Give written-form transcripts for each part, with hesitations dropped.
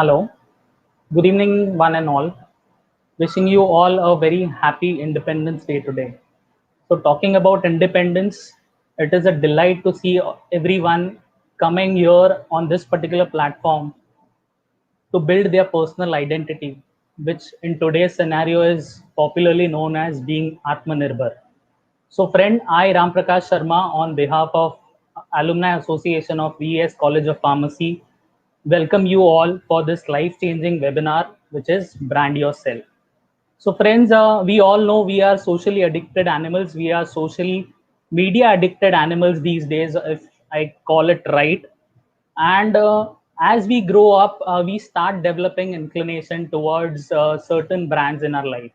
Hello, good evening, one and all. Wishing you all a very happy Independence Day today. So, talking about independence, it is a delight to see everyone coming here on this particular platform to build their personal identity, which in today's scenario is popularly known as being Atmanirbhar. So, friend, I Ram Prakash Sharma, on behalf of Alumni Association of VES College of Pharmacy, welcome you all for this life-changing webinar, which is Brand Yourself. So, friends, we all know we are socially addicted animals. We are social media addicted animals these days, if I call it right. And as we grow up, we start developing inclination towards certain brands in our life.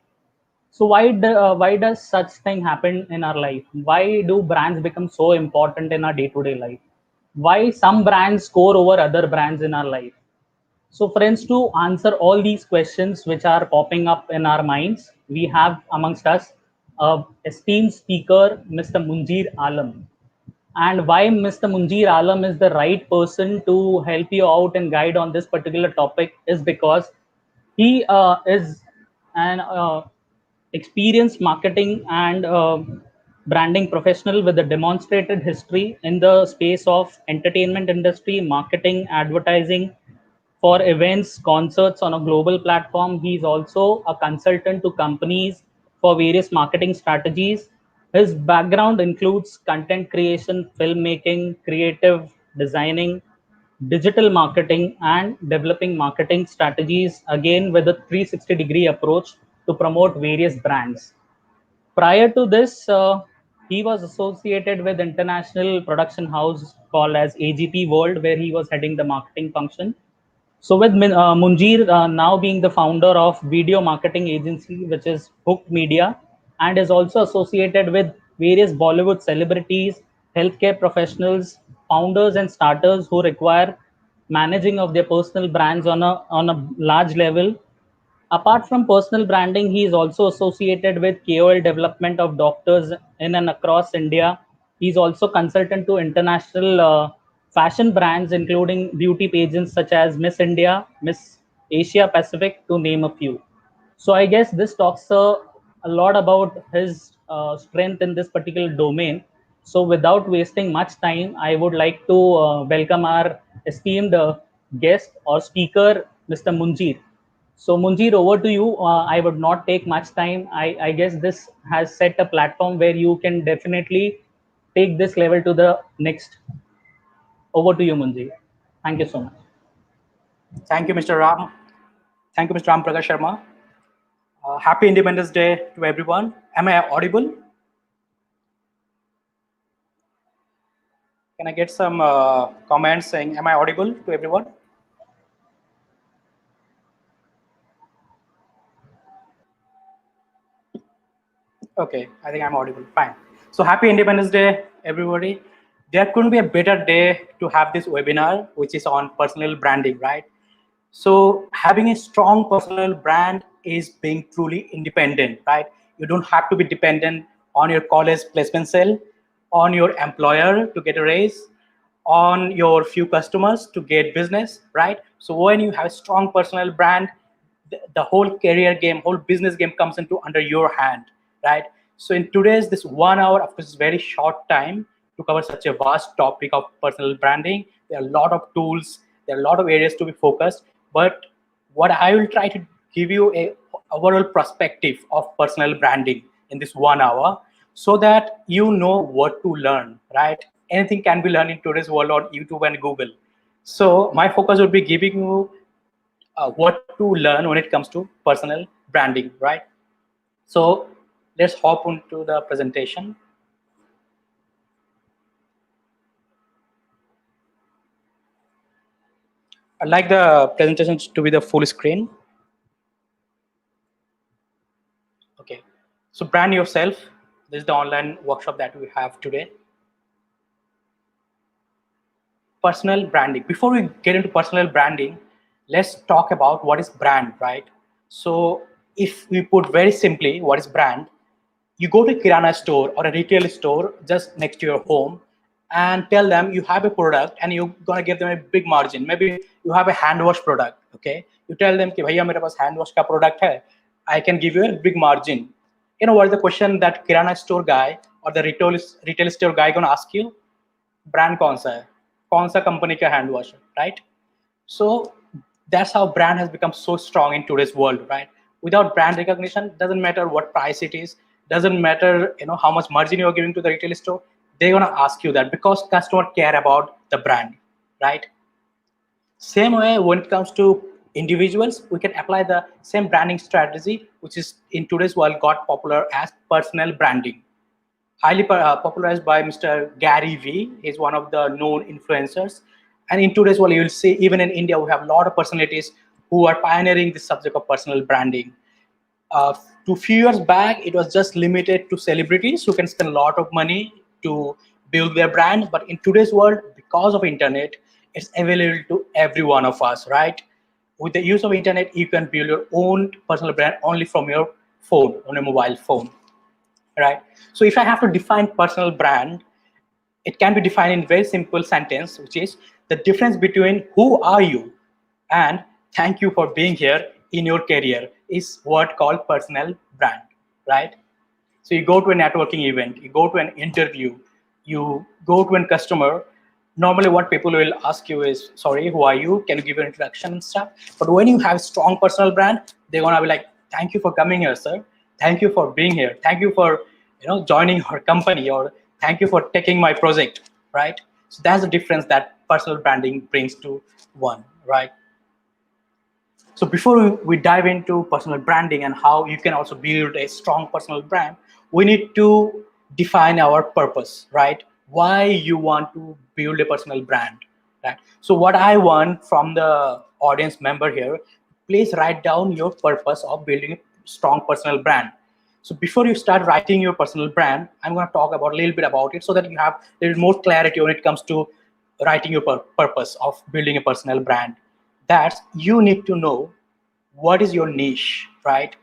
So why does such thing happen in our life? Why do brands become so important in our day-to-day life? Why some brands score over other brands in our life? So friends, to answer all these questions which are popping up in our minds, we have amongst us a esteemed speaker, Mr. Moonjir Alam. And why Mr. Moonjir Alam is the right person to help you out and guide on this particular topic is because he is an experienced marketing and branding professional with a demonstrated history in the space of entertainment industry, marketing, advertising for events, concerts on a global platform. He's also a consultant to companies for various marketing strategies. His background includes content creation, filmmaking, creative designing, digital marketing, and developing marketing strategies, again with a 360-degree approach to promote various brands. Prior to this, he was associated with international production house called as AGP World, where he was heading the marketing function. So with Moonjir now being the founder of video marketing agency, which is Hooked Media, and is also associated with various Bollywood celebrities, healthcare professionals, founders and starters who require managing of their personal brands on a large level. Apart from personal branding, he is also associated with KOL development of doctors in and across India. He's also consultant to international fashion brands, including beauty pageants such as Miss India, Miss Asia Pacific, to name a few. So I guess this talks a lot about his strength in this particular domain. So without wasting much time, I would like to welcome our esteemed guest or speaker, Mr. Moonjir. So Moonjir, over to you. I would not take much time. I guess this has set a platform where you can definitely take this level to the next. Over to you, Moonjir. Thank you so much. Thank you, Mr. Ram. Thank you, Mr. Ram Prakash Sharma. Happy Independence Day to everyone. Am I audible? Can I get some comments saying, am I audible to everyone? Okay, I think I'm audible. Fine. So happy Independence Day, everybody. There couldn't be a better day to have this webinar, which is on personal branding, right? So having a strong personal brand is being truly independent, right? You don't have to be dependent on your college placement cell, on your employer to get a raise, on your few customers to get business, right? So when you have a strong personal brand, the whole career game, whole business game comes into under your hand, right? So in today's this 1 hour, of course, very short time to cover such a vast topic of personal branding. There are a lot of tools, there are a lot of areas to be focused, but what I will try to give you a overall perspective of personal branding in this 1 hour, so that you know what to learn, right? Anything can be learned in today's world on YouTube and Google. So my focus would be giving you what to learn when it comes to personal branding, right? So let's hop into the presentation. I'd like the presentation to be the full screen. Okay. So brand yourself. This is the online workshop that we have today. Personal branding. Before we get into personal branding, let's talk about what is brand, right? So if we put very simply what is brand, you go to a kirana store or a retail store just next to your home and tell them you have a product and you're going to give them a big margin. Maybe you have a hand wash product. Okay, you tell them कि भैया मेरे पास hand wash का product है, I can give you a big margin. You know what is the question that kirana store guy or the retail store guy going to ask you? Brand कौन सा है, कौन सा company का hand wash है, right? So that's how brand has become so strong in today's world, right? Without brand recognition, doesn't matter what price it is, doesn't matter how much margin you're giving to the retail store, they're gonna ask you that because customer care about the brand, right? Same way when it comes to individuals, we can apply the same branding strategy, which is in today's world got popular as personal branding, highly popularized by Mr. Gary Vee. He's one of the known influencers. And in today's world, you'll see even in India, we have a lot of personalities who are pioneering this subject of personal branding. To few years back, it was just limited to celebrities who can spend a lot of money to build their brand. But in today's world, because of internet, it's available to every one of us, right? With the use of internet, you can build your own personal brand only from your phone, on a mobile phone, right? So if I have to define personal brand, it can be defined in very simple sentence, which is the difference between who are you and thank you for being here in your career is what called personal brand, right? So you go to a networking event, you go to an interview, you go to a customer. Normally what people will ask you is, sorry, who are you? Can you give your introduction and stuff? But when you have strong personal brand, they're gonna be like, thank you for coming here, sir. Thank you for being here. Thank you for joining our company, or thank you for taking my project, right? So that's the difference that personal branding brings to one, right? So before we dive into personal branding and how you can also build a strong personal brand, we need to define our purpose, right? Why you want to build a personal brand, right? So what I want from the audience member here, please write down your purpose of building a strong personal brand. So before you start writing your personal brand, I'm going to talk about a little bit about it so that you have a little more clarity when it comes to writing your purpose of building a personal brand. That you need to know what is your niche, right?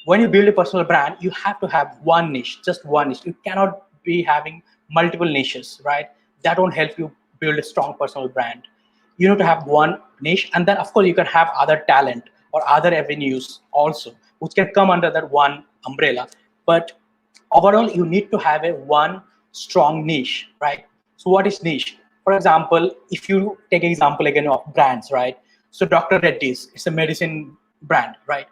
When you build a personal brand, you have to have one niche, just one niche. You cannot be having multiple niches, right? That won't help you build a strong personal brand. You need to have one niche, and then of course you can have other talent or other avenues also, which can come under that one umbrella. But overall, you need to have a one strong niche, right? So what is niche? For example, if you take an example again of brands, right? So Dr. Reddy's, it's a medicine brand, right?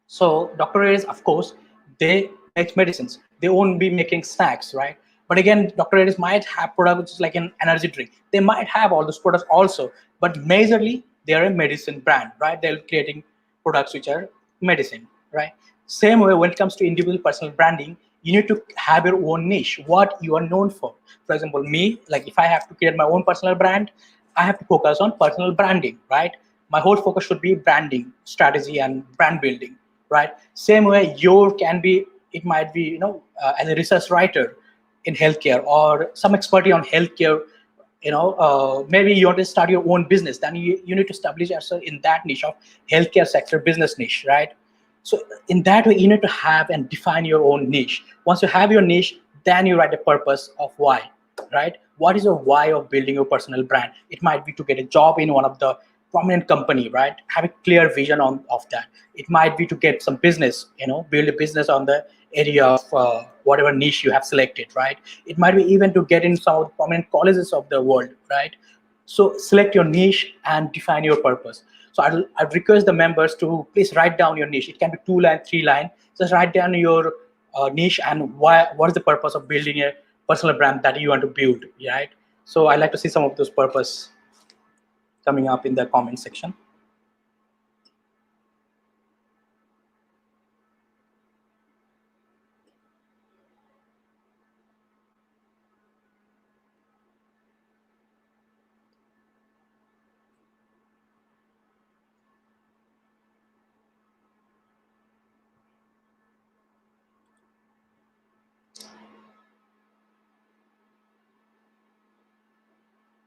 So Dr. Reddy's, of course, they make medicines. They won't be making snacks, right? But again, Dr. Reddy's might have product which is like an energy drink. They might have all those products also, but majorly they are a medicine brand, right? They're creating products which are medicine, right? Same way when it comes to individual personal branding, you need to have your own niche, what you are known for. For example, me, like if I have to create my own personal brand, I have to focus on personal branding, right? My whole focus should be branding strategy and brand building, right? Same way your can be, it might be as a research writer in healthcare or some expertise on healthcare. Maybe you want to start your own business, then you need to establish yourself in that niche of healthcare sector business niche, right? So in that way, you need to have and define your own niche. Once you have your niche, then you write the purpose of why, right? What is your why of building your personal brand? It might be to get a job in one of the prominent company, right? Have a clear vision of that. It might be to get some business, build a business on the area of whatever niche you have selected, right? It might be even to get in some of the prominent colleges of the world, right? So select your niche and define your purpose. So I'd request the members to please write down your niche. It can be 2 line, 3 line. Just write down your niche and what is the purpose of building a personal brand that you want to build, right? So I like to see some of those purpose. coming up in the comment section.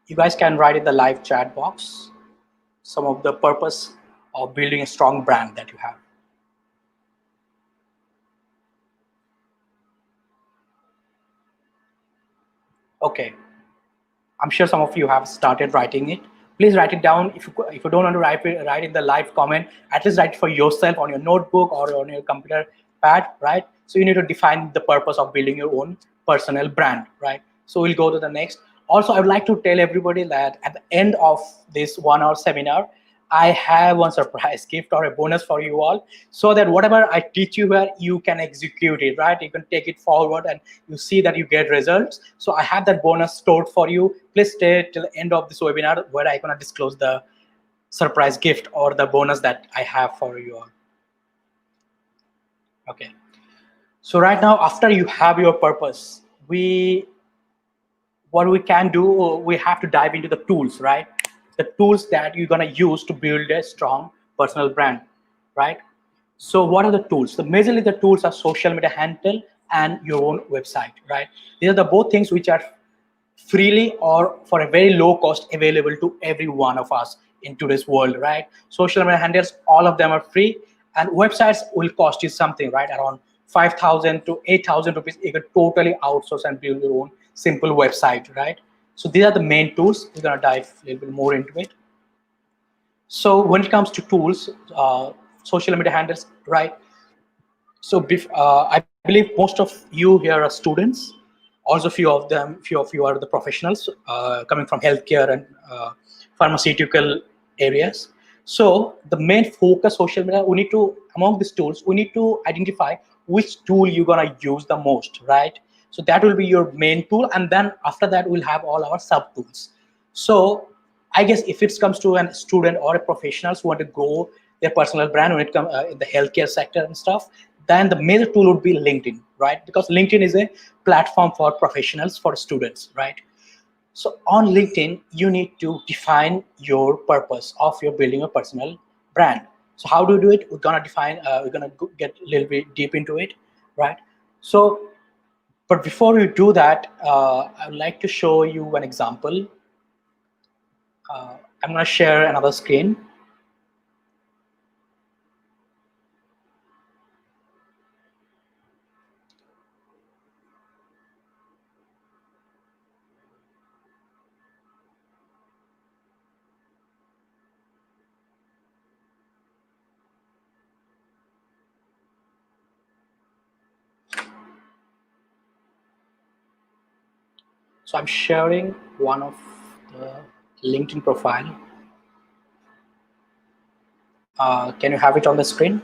You guys can write in the live chat box some of the purpose of building a strong brand that you have. Okay, I'm sure some of you have started writing it. Please write it down. If you don't want to write in the live comment, at least write it for yourself on your notebook or on your computer pad, right? So you need to define the purpose of building your own personal brand, right? So we'll go to the next. Also, I would like to tell everybody that at the end of this 1 hour seminar, I have one surprise gift or a bonus for you all, so that whatever I teach you here, you can execute it, right? You can take it forward and you see that you get results. So I have that bonus stored for you. Please stay till the end of this webinar where I'm gonna disclose the surprise gift or the bonus that I have for you all. Okay. So right now, after you have your purpose, what we can do, we have to dive into the tools, right? The tools that you're going to use to build a strong personal brand, right? So what are the tools? So majorly the tools are social media handle and your own website, right? These are the both things which are freely or for a very low cost available to every one of us in today's world, right? Social media handles, all of them are free, and websites will cost you something, right? Around 5,000 to 8,000 rupees. You can totally outsource and build your own simple website, right? So these are the main tools. We're gonna dive a little bit more into it. So when it comes to tools, social media handles, right? So I believe most of you here are students. Also, few of you are the professionals coming from healthcare and pharmaceutical areas. So the main focus social media, we need to, among these tools, we need to identify which tool you're gonna use the most, right? So that will be your main tool, and then after that we'll have all our sub tools. So I guess if it comes to a student or a professionals who want to grow their personal brand when it comes in the healthcare sector and stuff, then the major tool would be LinkedIn, right? Because LinkedIn is a platform for professionals, for students, right? So on LinkedIn, you need to define your purpose of your building a personal brand. So how do you do it? We're gonna define. We're gonna get a little bit deep into it, right? So, but before we do that, I would like to show you an example. I'm gonna share another screen. So I'm sharing one of the LinkedIn profile. Can you have it on the screen?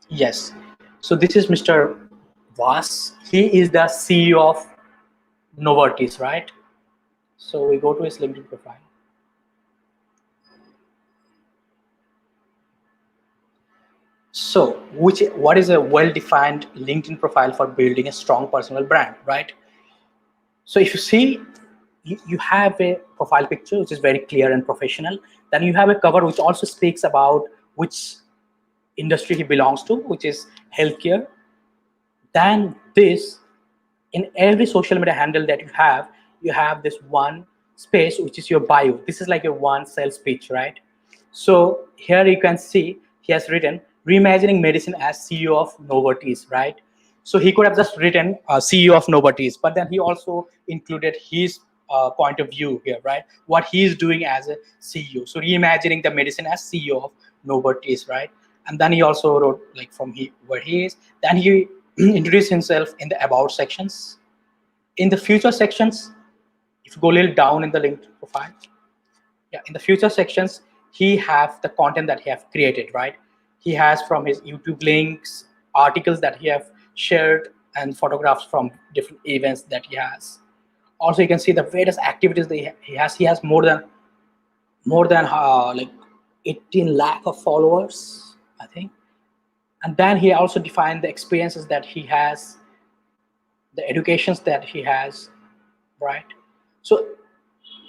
Yes. So this is Mr. Vas. He is the CEO of Novartis, right? So we go to his LinkedIn profile. So what is a well-defined LinkedIn profile for building a strong personal brand, right? So if you see, you have a profile picture which is very clear and professional. Then you have a cover which also speaks about which industry he belongs to, which is healthcare. Then this, in every social media handle that you have this one space which is your bio. This is like your one sales pitch, right? So here you can see he has written reimagining medicine as CEO of Novartis, right? So he could have just written CEO of Novartis, but then he also included his point of view here, right? What he's doing as a CEO. So reimagining the medicine as CEO of Novartis, right? And then he also wrote like from where he is. Then he introduced himself in the about sections. In the future sections, if you go a little down in the LinkedIn profile, yeah, in the future sections, he have the content that he have created, right? He has from his YouTube links, articles that he have shared, and photographs from different events that he has. Also, you can see the various activities that he has. He has more than like 18 lakh of followers, I think. And then he also defined the experiences that he has, the educations that he has, right? So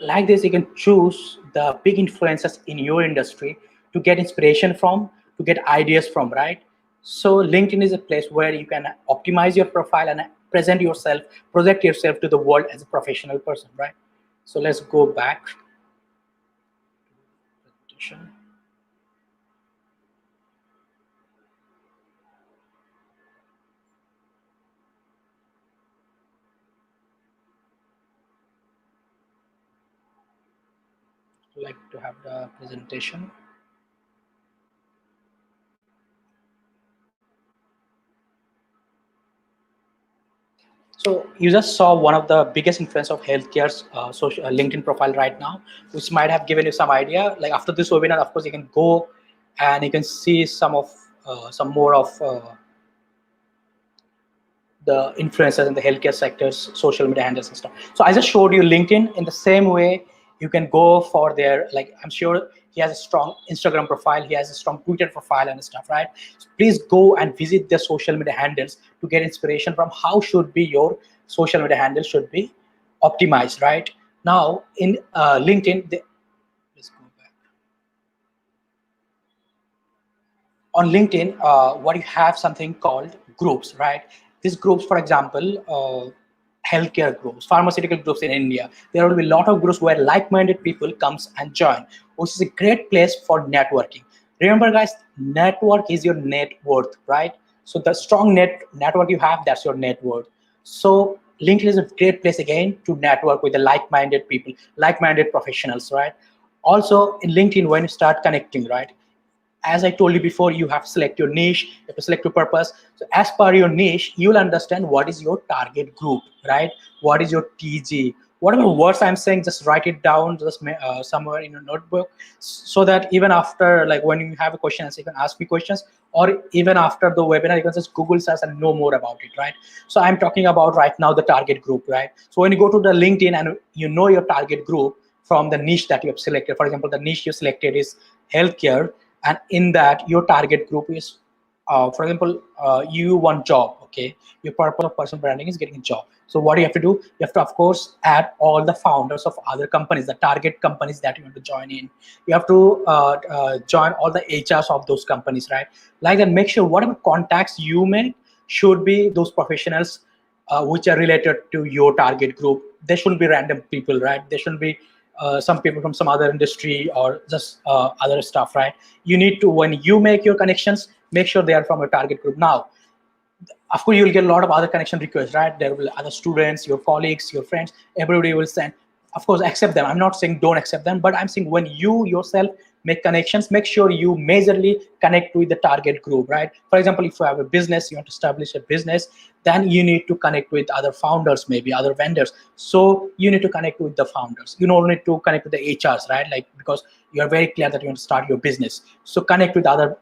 like this, you can choose the big influencers in your industry to get inspiration from, to get ideas from, right? So LinkedIn is a place where you can optimize your profile and present yourself, project yourself to the world as a professional person, right? So let's go back. Like to have the presentation. So you just saw one of the biggest influence of healthcare's social LinkedIn profile right now, which might have given you some idea. Like after this webinar, of course, you can go and you can see some more of the influencers in the healthcare sectors, social media handles and stuff. So I just showed you LinkedIn. In the same way, you can go for their, like, I'm sure he has a strong Instagram profile, he has a strong Twitter profile and stuff, right? So please go and visit their social media handles to get inspiration from how should be your social media handle should be optimized, right? Now in LinkedIn, let's go back. On LinkedIn, what you have something called groups, right? These groups, for example, healthcare groups, pharmaceutical groups in India. There will be a lot of groups where like-minded people comes and join, which is a great place for networking. Remember, guys, network is your net worth, right? So the strong network you have, that's your net worth. So LinkedIn is a great place again to network with the like-minded people, like-minded professionals, right? Also in LinkedIn, when you start connecting, right? As I told you before, you have to select your niche, you have to select your purpose. So as per your niche, you'll understand what is your target group, right? What is your TG? Whatever words I'm saying, just write it down, just somewhere in your notebook, so that even after, like when you have a question, you can ask me questions, or even after the webinar, you can just Google search and know more about it, right? So I'm talking about right now the target group, right? So when you go to the LinkedIn and you know your target group from the niche that you have selected, for example, the niche you selected is healthcare, and in that your target group is for example, you want job, okay? Your purpose of personal branding is getting a job. So what do you have to do? You have to, of course, add all the founders of other companies, the target companies that you want to join in. You have to join all the HRs of those companies, right? Like that, make sure whatever contacts you make should be those professionals which are related to your target group. They shouldn't be random people, right? They shouldn't be some people from some other industry or just other stuff, right? You need to, when you make your connections, make sure they are from your target group. Now, of course, you'll get a lot of other connection requests, right? There will be other students, your colleagues, your friends, everybody will send. Of course, accept them. I'm not saying don't accept them, but I'm saying when you yourself make connections, make sure you majorly connect with the target group, right? For example, if you have a business, you want to establish a business, then you need to connect with other founders, maybe other vendors. So you need to connect with the founders. You don't need to connect with the HRs, right? Like, because you are very clear that you want to start your business. So connect with other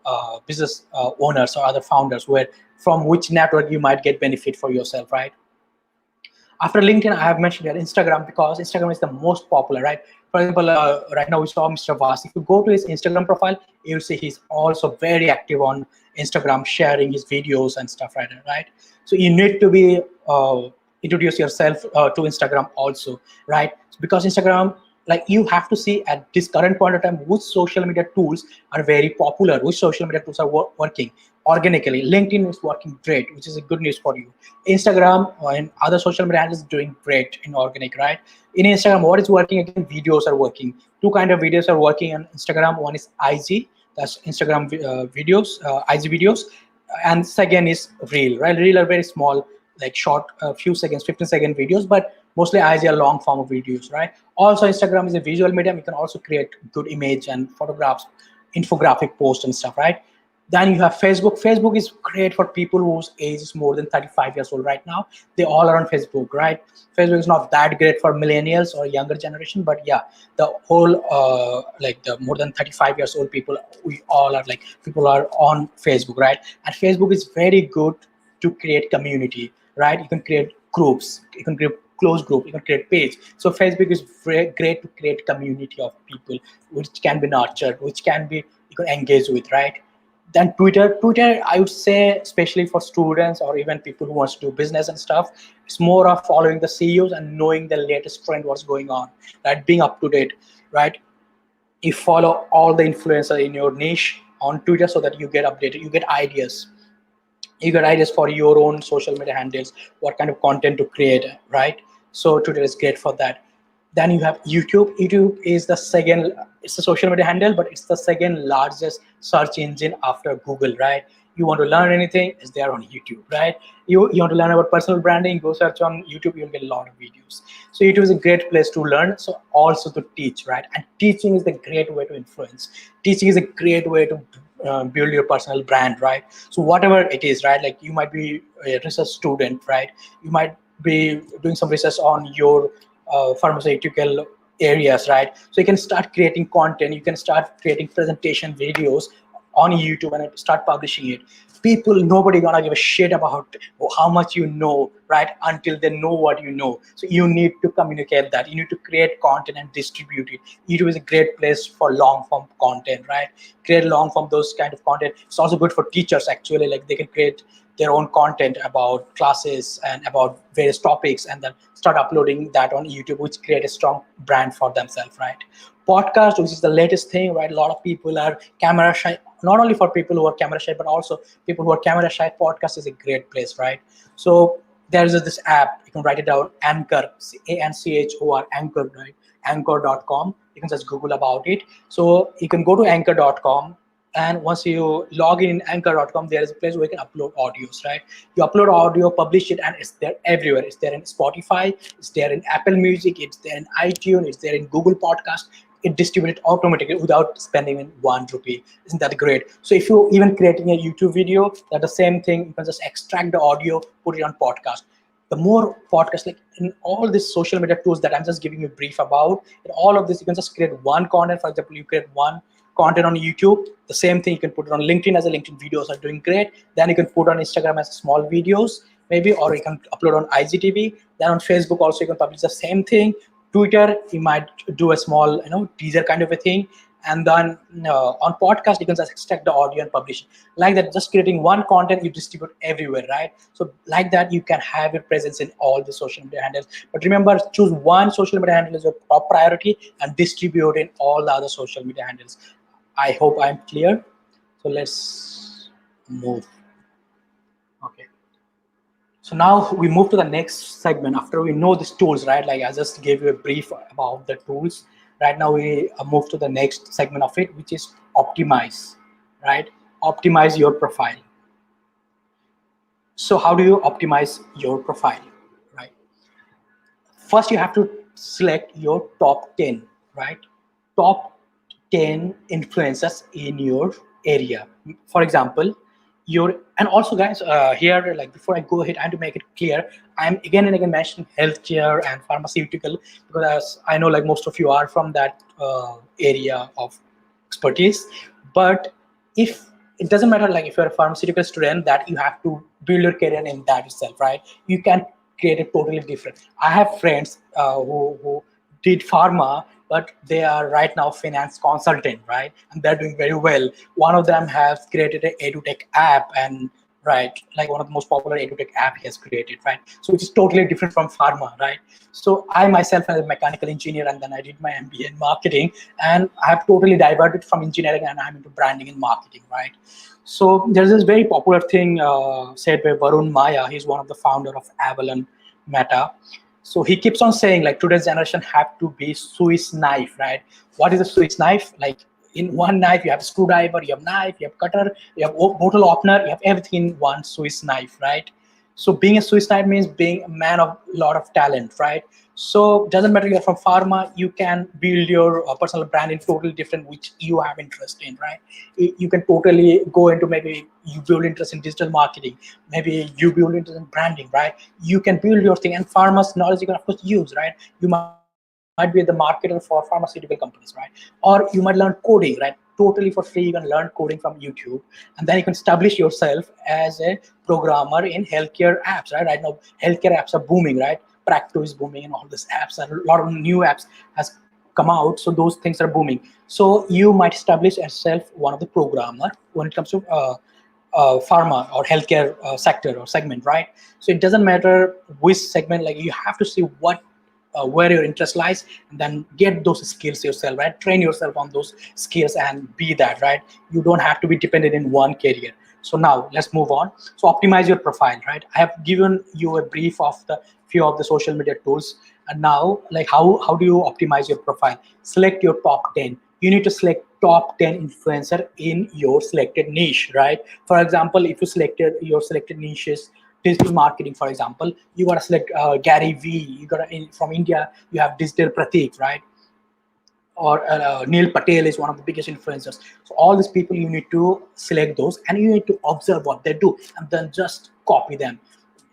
business owners or other founders where from which network you might get benefit for yourself, right? After LinkedIn, I have mentioned here Instagram, because Instagram is the most popular, right? For example, right now we saw Mr. Vas. If you go to his Instagram profile, you'll see he's also very active on Instagram, sharing his videos and stuff, right? So you need to be introduce yourself to Instagram also, right? Because Instagram, like, you have to see at this current point of time which social media tools are very popular, which social media tools are working organically. LinkedIn is working great, which is a good news for you. Instagram and other social media handles doing great in organic, right? In Instagram, what is working again? Videos are working. Two kind of videos are working on Instagram. One is IG, that's Instagram videos, IG videos, and second is Reel, right? Reel are very small, like short, few seconds, 15-second videos, but mostly IG are long form of videos, right? Also, Instagram is a visual medium. You can also create good image and photographs, infographic posts and stuff, right? Then you have Facebook. Facebook is great for people whose age is more than 35 years old right now. They all are on Facebook, right? Facebook is not that great for millennials or younger generation, but yeah, the whole like the more than 35 years old people, we all are like people are on Facebook, right? And Facebook is very good to create community, right? You can create groups, you can create close group, you can create page. So Facebook is very great to create community of people which can be nurtured, which can be you can engage with, right? Then Twitter, I would say, especially for students or even people who wants to do business and stuff, it's more of following the CEOs and knowing the latest trend, what's going on, right? Being up to date, right? You follow all the influencers in your niche on Twitter so that you get updated, you get ideas, for your own social media handles, what kind of content to create, right? So Twitter is great for that. Then you have YouTube. YouTube is the second, it's a social media handle, but it's the second largest search engine after Google, right? You want to learn anything, it's there on YouTube, right? You want to learn about personal branding, go search on YouTube, you'll get a lot of videos. So YouTube is a great place to learn, so also to teach, right? And teaching is the great way to influence. Teaching is a great way to build your personal brand, right? So whatever it is, right? Like you might be a research student, right? You might be doing some research on your pharmaceutical areas, right? So you can start creating content, you can start creating presentation videos on YouTube and start publishing it. People, nobody gonna give a shit about how much you know, right? Until they know what you know. So you need to communicate that. You need to create content and distribute it. YouTube is a great place for long form content, right? Create long form, those kind of content. It's also good for teachers actually, like they can create their own content about classes and about various topics and then start uploading that on YouTube, which create a strong brand for themselves, right? Podcast, which is the latest thing, right? A lot of people are camera shy. Not only for people who are camera shy, but also people who are camera shy. Podcast is a great place, right? So there's this app, you can write it down, Anchor, Anchor, Anchor, right? Anchor.com. You can just Google about it. So you can go to Anchor.com, and once you log in Anchor.com, there is a place where you can upload audios, right? You upload audio, publish it, and it's there everywhere. It's there in Spotify, it's there in Apple Music, it's there in iTunes, it's there in Google Podcast. It distributes automatically without spending in 1 rupee. Isn't that great? So if you're even creating a YouTube video, that's the same thing. You can just extract the audio, put it on podcast. The more podcasts, like in all these social media tools that I'm just giving you a brief about, in all of this, you can just create one content. For example, you create one content on YouTube. The same thing, you can put it on LinkedIn as a LinkedIn videos are doing great. Then you can put on Instagram as small videos, maybe, or you can upload on IGTV. Then on Facebook also you can publish the same thing. Twitter, you might do a small, teaser kind of a thing. And then on podcast, you can just extract the audio and publish it. Like that, just creating one content, you distribute everywhere, right? So like that, you can have your presence in all the social media handles. But remember, choose one social media handle as your top priority and distribute in all the other social media handles. I hope I'm clear. So let's move. Okay. So now we move to the next segment after we know these tools, right? Like I just gave you a brief about the tools. Right now we move to the next segment of it, which is optimize, right? Optimize your profile. So how do you optimize your profile, right? First, you have to select your top 10, right? Top 10 influencers in your area. For example, and also guys, here, like before I go ahead, I have to make it clear, I'm again and again mentioning healthcare and pharmaceutical because as I know, like most of you are from that area of expertise. But if it doesn't matter, like if you're a pharmaceutical student, that you have to build your career in that itself, right? You can create it totally different. I have friends who did pharma, but they are right now finance consultant, right? And they're doing very well. One of them has created an edutech app, and right, like one of the most popular edutech app he has created, right? So which is totally different from pharma, right? So I myself am a mechanical engineer, and then I did my MBA in marketing, and I have totally diverted from engineering, and I'm into branding and marketing, right? So there's this very popular thing said by Varun Maya. He's one of the founder of Avalon Meta. So he keeps on saying, like, today's generation have to be Swiss knife, right? What is a Swiss knife? Like, in one knife, you have a screwdriver, you have knife, you have cutter, you have bottle opener, you have everything in one Swiss knife, right? So being a Swiss knight means being a man of a lot of talent, right? So doesn't matter you're from pharma, you can build your personal brand in totally different which you have interest in, right? You can totally go into, maybe you build interest in digital marketing, maybe you build interest in branding, right? You can build your thing, and pharma's knowledge you can of course use, right? You might be the marketer for pharmaceutical companies, right? Or you might learn coding, right? Totally for free. You can learn coding from YouTube, and then you can establish yourself as a programmer in healthcare apps, right? Right now healthcare apps are booming, right? Practo is booming, and all these apps are, a lot of new apps has come out, so those things are booming. So you might establish yourself one of the programmer when it comes to pharma or healthcare sector or segment, right? So it doesn't matter which segment, like you have to see what where your interest lies, and then get those skills yourself, right? Train yourself on those skills and be that, right? You don't have to be dependent in one career. So now let's move on. So optimize your profile, right? I have given you a brief of the few of the social media tools, and now like how do you optimize your profile? Select your top 10. You need to select top 10 influencer in your selected niche, right? For example, if you selected your selected niches digital marketing, for example, you got to select Gary V. You got to, from India, you have Digital Pratik, right? Or Neil Patel is one of the biggest influencers. So all these people, you need to select those, and you need to observe what they do, and then just copy them.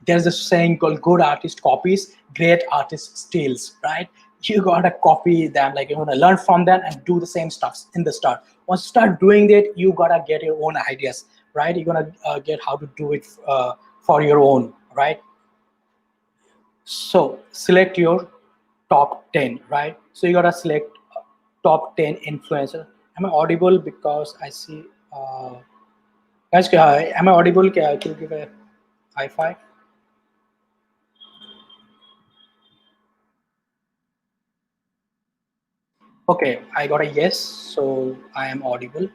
There's a saying called "good artist copies, great artist steals," right? You gotta copy them, like you wanna learn from them and do the same stuff in the start. Once you start doing that, you gotta get your own ideas, right? You're gonna get how to do it for your own, right? So select your top 10, right? So you gotta select top 10 influencer. Am I audible? Because I see, guys, am I audible? Can you give a high five? Okay, I got a yes, so I am audible.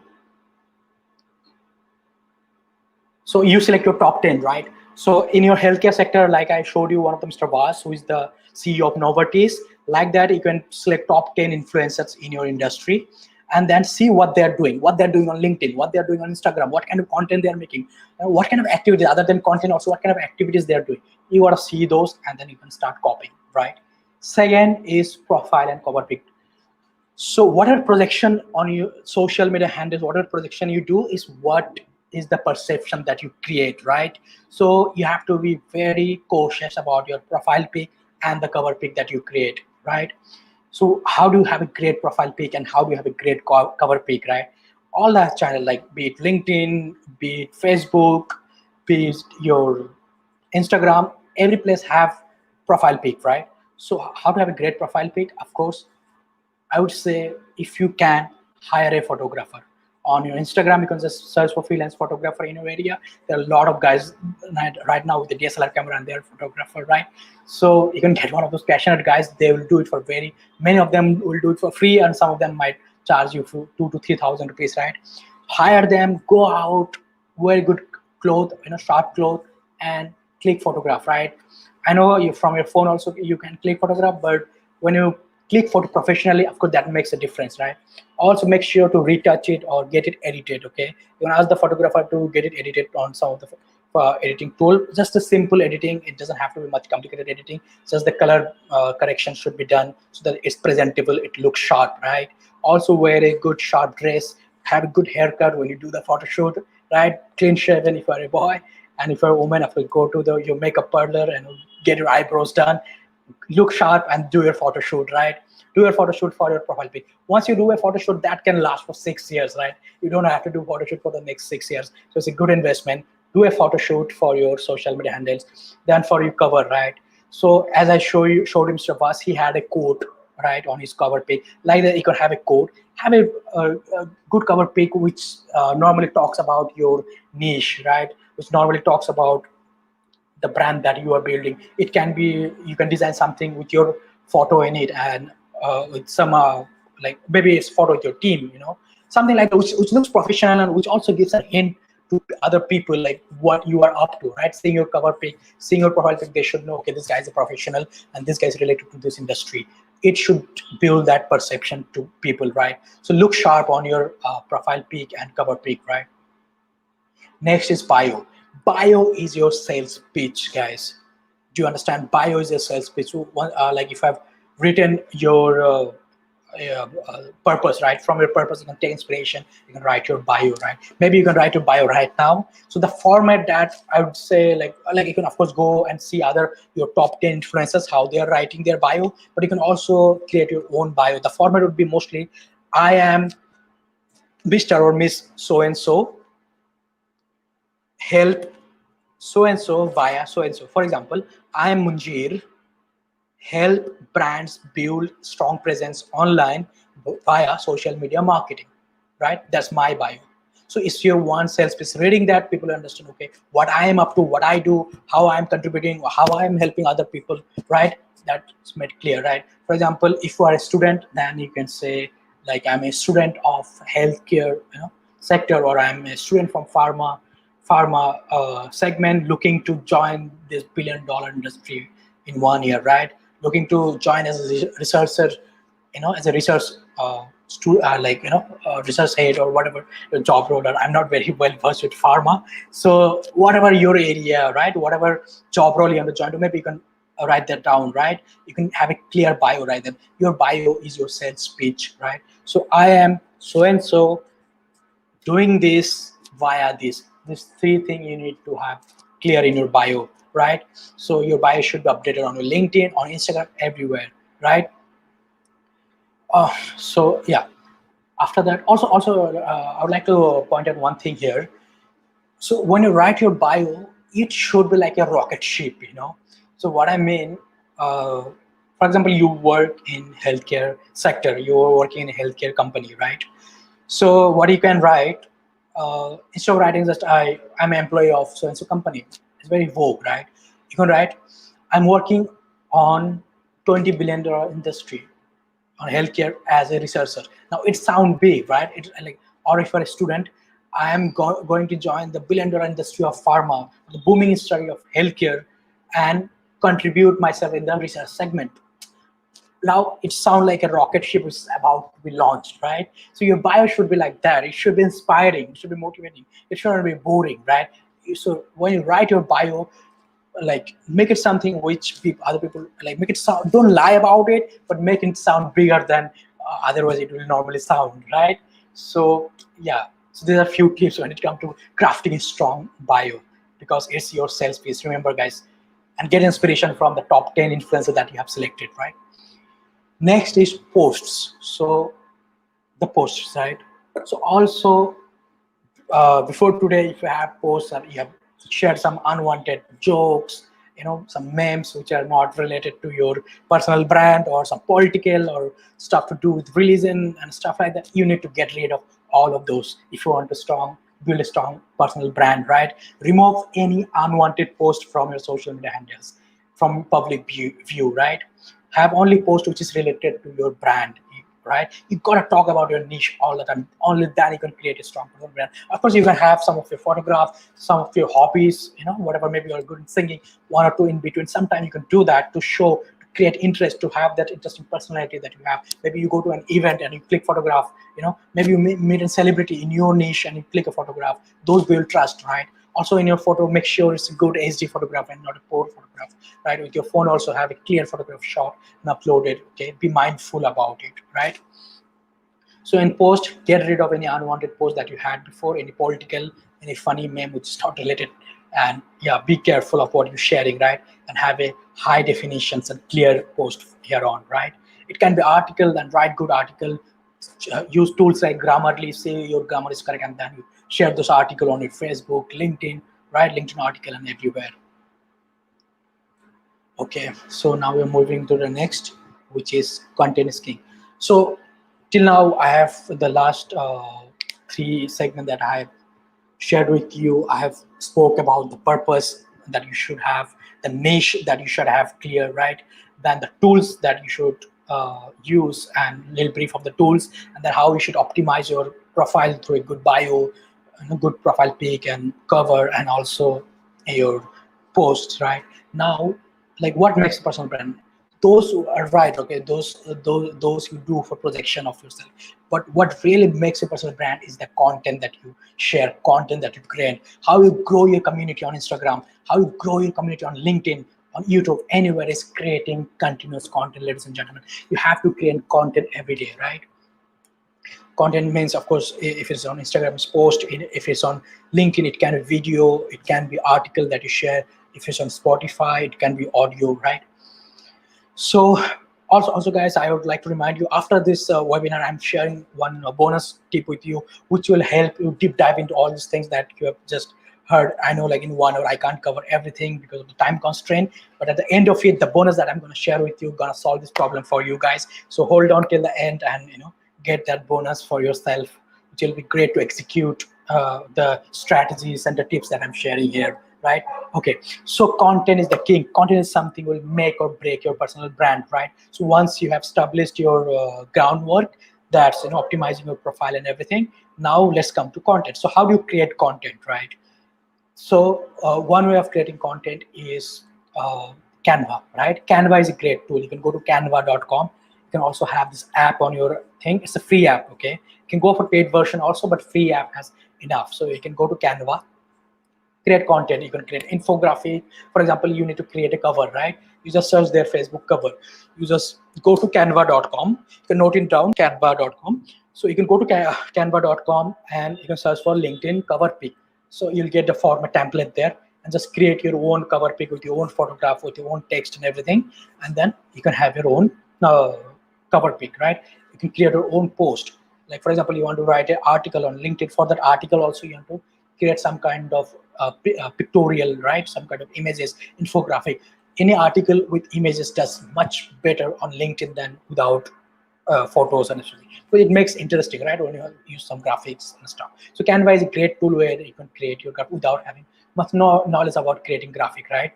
So you select your top 10, right? So in your healthcare sector, like I showed you one of them, Mr. Vas, who is the CEO of Novartis. Like that, you can select top 10 influencers in your industry, and then see what they're doing on LinkedIn, what they're doing on Instagram, what kind of content they're making, what kind of activities, other than content, also what kind of activities they're doing. You got to see those, and then you can start copying, right? Second is profile and cover pic. So whatever projection on your social media handles, whatever projection you do is what is the perception that you create, right? So you have to be very cautious about your profile pic and the cover pic that you create, right? So how do you have a great profile pic and how do you have a great cover pic, right? All that channel, like be it LinkedIn, be it Facebook, be it your Instagram, every place have profile pic, right? So how to have a great profile pic? Of course, I would say if you can hire a photographer. On your Instagram, you can just search for freelance photographer in your area. There are a lot of guys right now with the DSLR camera and they're a photographer, right? So you can get one of those passionate guys. They will do it for many of them will do it for free, and some of them might charge you for 2 to 3 thousand rupees, right? Hire them, go out, wear good clothes, sharp clothes, and click photograph, right? I know you from your phone also you can click photograph, but when you click photo professionally, of course that makes a difference, right? Also make sure to retouch it or get it edited, okay? You can ask the photographer to get it edited on some of the editing tool. Just a simple editing, it doesn't have to be much complicated editing. Just the color correction should be done so that it's presentable, it looks sharp, right? Also wear a good sharp dress, have a good haircut when you do the photo shoot, right? Clean shaven if you're a boy, and if you're a woman, if you go to your makeup parlor and get your eyebrows done, look sharp and do your photo shoot, right? Do your photo shoot for your profile pic. Once you do a photo shoot, that can last for 6 years, right? You don't have to do photo shoot for the next 6 years. So it's a good investment. Do a photo shoot for your social media handles, then for your cover, right? So as I showed him Shabazz, he had a quote right on his cover pic. Like that, you can have a quote, have a good cover pic which normally talks about your niche, right? Which normally talks about the brand that you are building. It can be, you can design something with your photo in it, and with some like maybe it's photo with your team, something like that, which looks professional and which also gives a hint to other people like what you are up to, right? Seeing your cover pic, seeing your profile pic, they should know, okay, this guy is a professional and this guy is related to this industry. It should build that perception to people, right? So look sharp on your profile pic and cover pic, right? Next is bio. Bio is your sales pitch, guys. Do you understand? Bio is your sales pitch. So like if I've written your purpose, right? From your purpose, you can take inspiration. You can write your bio, right? Maybe you can write your bio right now. So the format that I would say, like you can of course go and see other your top 10 influencers how they are writing their bio, but you can also create your own bio. The format would be mostly, I am Mr. or Miss so and so, help so and so via so and so. For example, I am Moonjir, help brands build strong presence online via social media marketing, right? That's my bio. So if you're one sales pitch reading that, people understand, okay, what I am up to, what I do, how I'm contributing, how I'm helping other people, right? That's made clear, right? For example, if you are a student, then you can say like, I'm a student of healthcare, sector, or I'm a student from pharma segment looking to join this billion-dollar industry in 1 year, right? Looking to join as a researcher, as a research research head or whatever your job role. I'm not very well versed with pharma, so whatever your area, right? Whatever job role you want to join to, maybe you can write that down, right? You can have a clear bio, right? Then your bio is your sales pitch, right? So I am so and so doing this via this three thing you need to have clear in your bio, right? So your bio should be updated on your LinkedIn, on Instagram, everywhere, right? So yeah, after that, also I would like to point out one thing here. So when you write your bio, it should be like a rocket ship, So what I mean, for example, you work in healthcare sector, you're working in a healthcare company, right? So what you can write, instead of writing just I'm an employee of so and so company, it's very vague, right? You can write, I'm working on $20 billion industry on healthcare as a researcher. Now it sounds big, right? It's like, or if you're a student, I am going to join the billion-dollar industry of pharma, the booming industry of healthcare, and contribute myself in the research segment. Now it sounds like a rocket ship is about to be launched, right? So your bio should be like that. It should be inspiring. It should be motivating. It shouldn't be boring, right? So when you write your bio, like make it something which other people like, make it sound, don't lie about it, but make it sound bigger than otherwise it will normally sound, right? So yeah, so there are a few tips when it comes to crafting a strong bio, because it's your sales piece, remember guys. And get inspiration from the top 10 influencers that you have selected, right? Next is posts. So the posts, right? So also before today, if you have posts or you have shared some unwanted jokes, some memes which are not related to your personal brand, or some political or stuff to do with religion and stuff like that, you need to get rid of all of those if you want to build a strong personal brand, right? Remove any unwanted post from your social media handles, from public view, right? Have only post which is related to your brand, right? You got to talk about your niche all the time. Only then you can create a strong personal brand. Of course, you can have some of your photographs, some of your hobbies, whatever. Maybe you're good in singing, one or two in between. Sometimes you can do that to show, to create interest, to have that interesting personality that you have. Maybe you go to an event and you click photograph. Maybe you meet a celebrity in your niche and you click a photograph. Those build trust, right? Also in your photo, make sure it's a good HD photograph and not a poor photograph, right? With your phone, also have a clear photograph shot and upload it, okay? Be mindful about it, right? So in post, get rid of any unwanted post that you had before, any political, any funny meme which is not related. And yeah, be careful of what you're sharing, right? And have a high definitions and clear post here on, right? It can be article, and write good article. Use tools like Grammarly, say your grammar is correct, and then you share this article on your Facebook, LinkedIn, right? LinkedIn article and everywhere. Okay, so now we're moving to the next, which is content is king. So till now, I have the last three segments that I have shared with you. I have spoke about the purpose that you should have, the niche that you should have clear, right? Then the tools that you should use, and little brief of the tools, and then how you should optimize your profile through a good bio, and a good profile pic and cover, and also your posts, right? Now, like what makes a personal brand? those are right, okay, those you do for projection of yourself. But what really makes a personal brand is the content that you share, content that you create, how you grow your community on Instagram, how you grow your community on LinkedIn, on YouTube, anywhere is creating continuous content, ladies and gentlemen. You have to create content every day, right? Content means, of course, if it's on Instagram, it's post. If it's on LinkedIn, it can be video, it can be article that you share. If it's on Spotify, it can be audio, right? So also guys, I would like to remind you, after this webinar, I'm sharing one bonus tip with you, which will help you deep dive into all these things that you have just heard. I know, like, in 1 hour I can't cover everything because of the time constraint, but at the end of it, the bonus that I'm going to share with you gonna solve this problem for you guys. So hold on till the end and get that bonus for yourself, which will be great to execute the strategies and the tips that I'm sharing here, right? Okay, so content is the king. Content is something will make or break your personal brand, right? So once you have established your groundwork, that's optimizing your profile and everything, now let's come to content. So how do you create content, right? So one way of creating content is Canva, right? Canva is a great tool. You can go to canva.com. You can also have this app on your thing. It's a free app, okay? You can go for paid version also, but free app has enough. So you can go to Canva, create content. You can create infographic. For example, you need to create a cover, right? You just search their Facebook cover. You just go to canva.com. You can note it down, canva.com. So you can go to canva.com and you can search for LinkedIn cover pic. So you'll get the format template there, and just create your own cover pic with your own photograph, with your own text and everything. And then you can have your own cover pic, right? You can create your own post. Like, for example, you want to write an article on LinkedIn. For that article also, you have to create some kind of pictorial, right? Some kind of images, infographic. Any article with images does much better on LinkedIn than without photos and everything. So it makes interesting, right? When you use some graphics and stuff. So Canva is a great tool where you can create your graph without having much knowledge about creating graphic, right?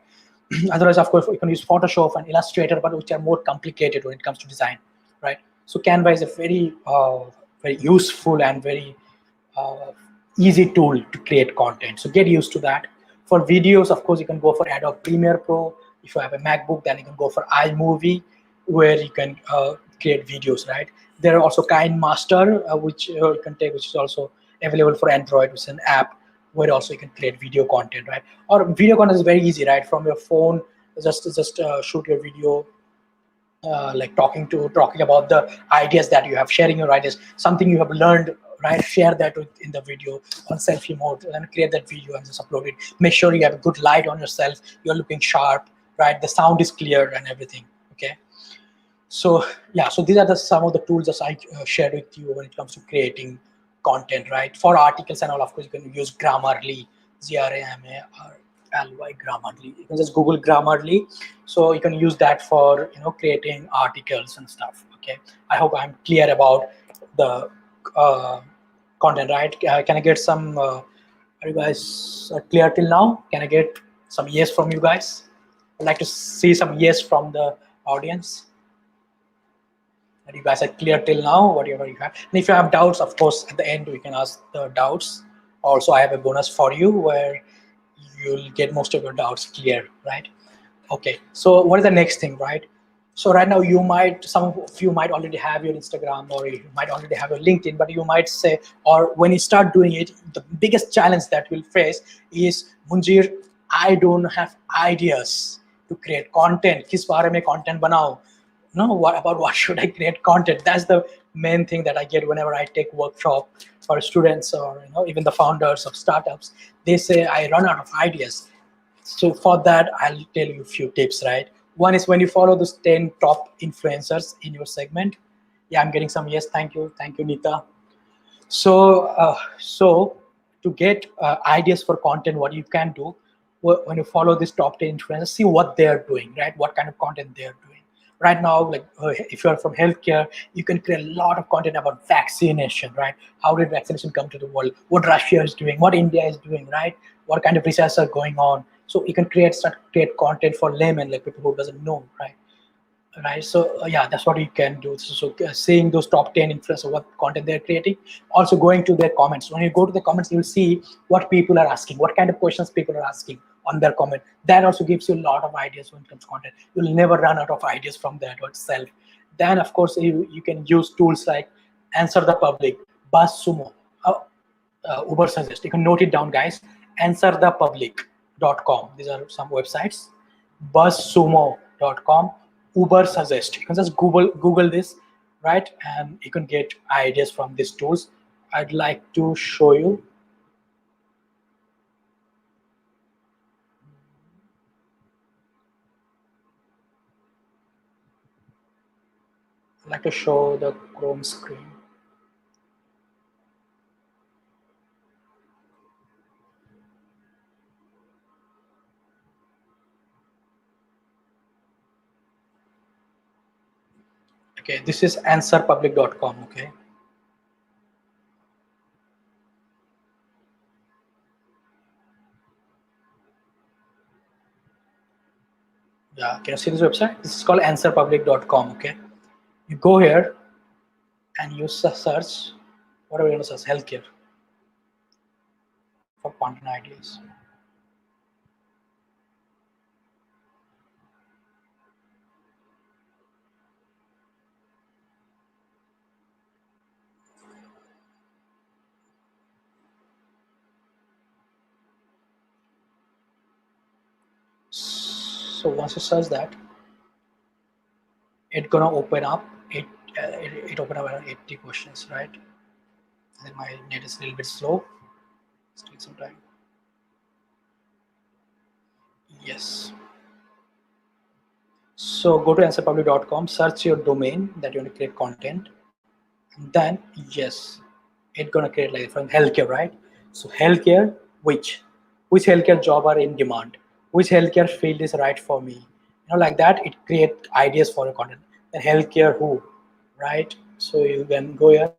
Otherwise, of course, you can use Photoshop and Illustrator, but which are more complicated when it comes to design, right? So Canva is a very very useful and very easy tool to create content. So get used to that. For videos, of course, you can go for Adobe Premiere Pro. If you have a MacBook, then you can go for iMovie, where you can create videos, right? There are also KineMaster, which you can take, which is also available for Android, which is an app where also you can create video content, right? Or video content is very easy, right? From your phone, just shoot your video, like talking about the ideas that you have, sharing your ideas, something you have learned, right? Share that in the video on selfie mode, and create that video and just upload it. Make sure you have a good light on yourself, you're looking sharp, right? The sound is clear and everything, okay? So yeah, so these are some of the tools that I shared with you when it comes to creating content, right? For articles and all, of course, you can use Grammarly, Grammarly. Grammarly. You can just Google Grammarly. So you can use that for creating articles and stuff. Okay. I hope I'm clear about the content, right? Can I get some? Are you guys clear till now? Can I get some yes from you guys? I'd like to see some yes from the audience. That you guys are clear till now, whatever you have. And if you have doubts, of course, at the end we can ask the doubts. Also, I have a bonus for you where you'll get most of your doubts clear, right? Okay, so what is the next thing, right? So right now some of you might already have your Instagram, or you might already have your LinkedIn, but you might say, or when you start doing it, the biggest challenge that you'll face is, Moonjir, I don't have ideas to create content. किस बारे में content बनाऊं? No, what should I create content? That's the main thing that I get whenever I take workshop for students, or even the founders of startups. They say I run out of ideas. So for that, I'll tell you a few tips, right? One is, when you follow those 10 top influencers in your segment. Yeah, I'm getting some yes. Thank you, Nita. So to get ideas for content, what you can do when you follow this top 10 influencers, see what they're doing, right? What kind of content they're doing. Right now, like if you're from healthcare, you can create a lot of content about vaccination, right? How did vaccination come to the world? What Russia is doing? What India is doing, right? What kind of research are going on? So you can start create content for laymen, like people who doesn't know, right? Right. So yeah, that's what you can do. So seeing those top 10 influencers, what content they're creating, also going to their comments. When you go to the comments, you'll see what people are asking, what kind of questions people are asking on their comment. That also gives you a lot of ideas when it comes to content. You'll never run out of ideas from that itself. Then of course you can use tools like Answer the Public, BuzzSumo, Uber Suggest. You can note it down, guys. Answerthepublic.com. These are some websites. BuzzSumo.com, Uber Suggest. You can just Google this, right? And you can get ideas from these tools. I'd like to show you. I'd like to show the Chrome screen. Okay, this is answerpublic.com. Okay. Yeah, can you see this website? This is called answerpublic.com. Okay. You go here and you search whatever you want to search, healthcare, for content ideas. So once you search that, it's gonna open up. It open up around 80 questions, right? And my net is a little bit slow. Let's take some time. Yes. So go to answerpublic.com, search your domain that you want to create content, and then yes, it's gonna create like from healthcare, right? So healthcare, which healthcare job are in demand, which healthcare field is right for me, like that. It create ideas for your content. Then healthcare who, right? So you can go here,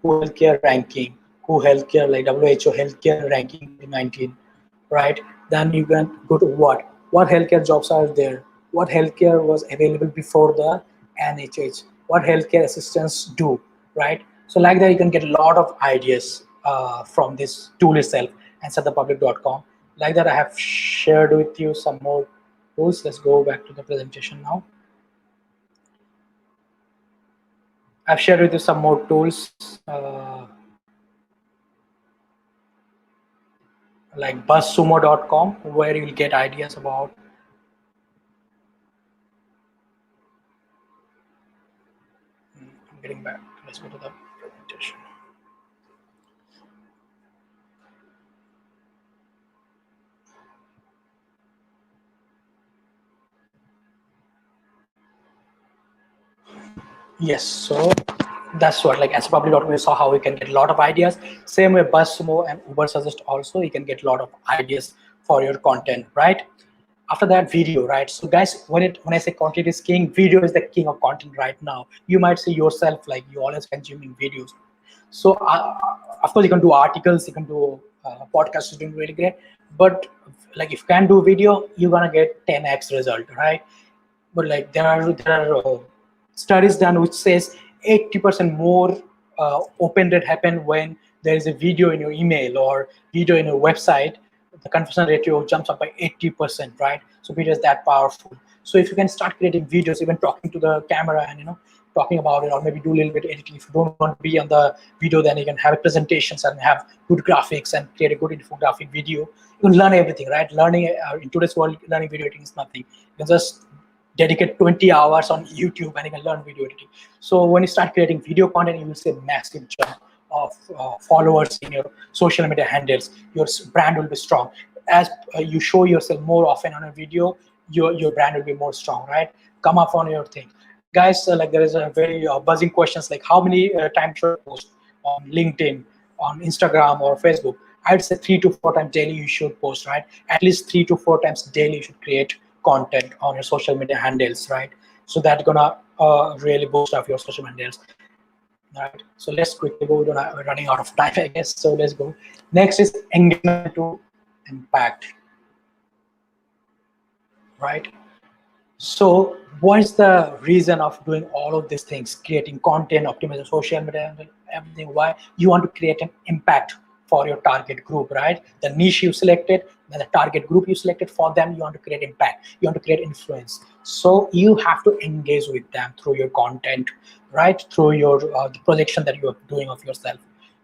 who healthcare ranking, who healthcare like WHO healthcare ranking 2019, right? Then you can go to what healthcare jobs are there, what healthcare was available before the NHS, what healthcare assistants do, right? So like that, you can get a lot of ideas from this tool itself, answerthepublic.com. Like that, I have shared with you some more tools. Let's go back to the presentation now. I've shared with you some more tools like buzzsumo.com, where you'll get ideas about I'm getting back. Let's go to the presentation. Yes, so that's what, like answerpublic.com, we saw how we can get a lot of ideas. Same way BuzzSumo and Uber Suggest also, you can get a lot of ideas for your content, right? After that, video, right? So guys, when I say content is king, video is the king of content right now. You might see yourself like you always consuming videos. So of course you can do articles, you can do podcasts, is doing really great, but like if you can do video, you're gonna get 10x result, right? But like there are studies done which says 80% more open rate happen when there is a video in your email or video in your website. The conversion ratio jumps up by 80%, right? So video is that powerful. So if you can start creating videos, even talking to the camera and talking about it, or maybe do a little bit editing. If you don't want to be on the video, then you can have presentations and have good graphics and create a good infographic video. You can learn everything, right? Learning in today's world, learning video editing is nothing. You can just dedicate 20 hours on YouTube and you can learn video editing. So when you start creating video content, you will see a massive jump of followers in your social media handles. Your brand will be strong. As you show yourself more often on a video, your brand will be more strong, right? Come up on your thing. Guys, like there is a very buzzing questions like how many times should I post on LinkedIn, on Instagram or Facebook? I'd say 3 to 4 times daily you should post, right? At least 3 to 4 times daily you should create content on your social media handles, right? So that's gonna really boost up your social media handles. Right, so let's quickly go. We're running out of time, I guess. So let's go. Next is engagement to impact. Right. So what is the reason of doing all of these things? Creating content, optimizing social media, everything. Why you want to create an impact for your target group, right? The niche you selected, then the target group you selected, for them you want to create impact, you want to create influence. So you have to engage with them through your content, right? Through your the projection that you are doing of yourself,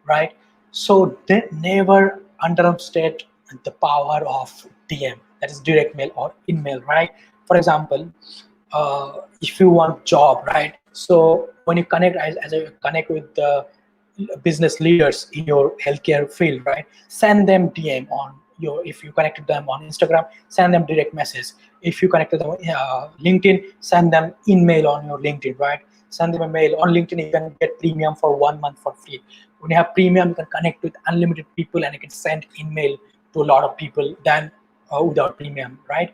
right? So they never underestimate the power of DM, that is direct mail or email, right? For example, if you want job, right? So when you connect, as I connect with the business leaders in your healthcare field, right? Send them DM on your, if you connected them on Instagram, send them direct message. If you connected them LinkedIn, send them email on your LinkedIn, right? Send them a mail on LinkedIn. You can get premium for 1 month for free. When you have premium, you can connect with unlimited people and you can send email to a lot of people than without premium, right?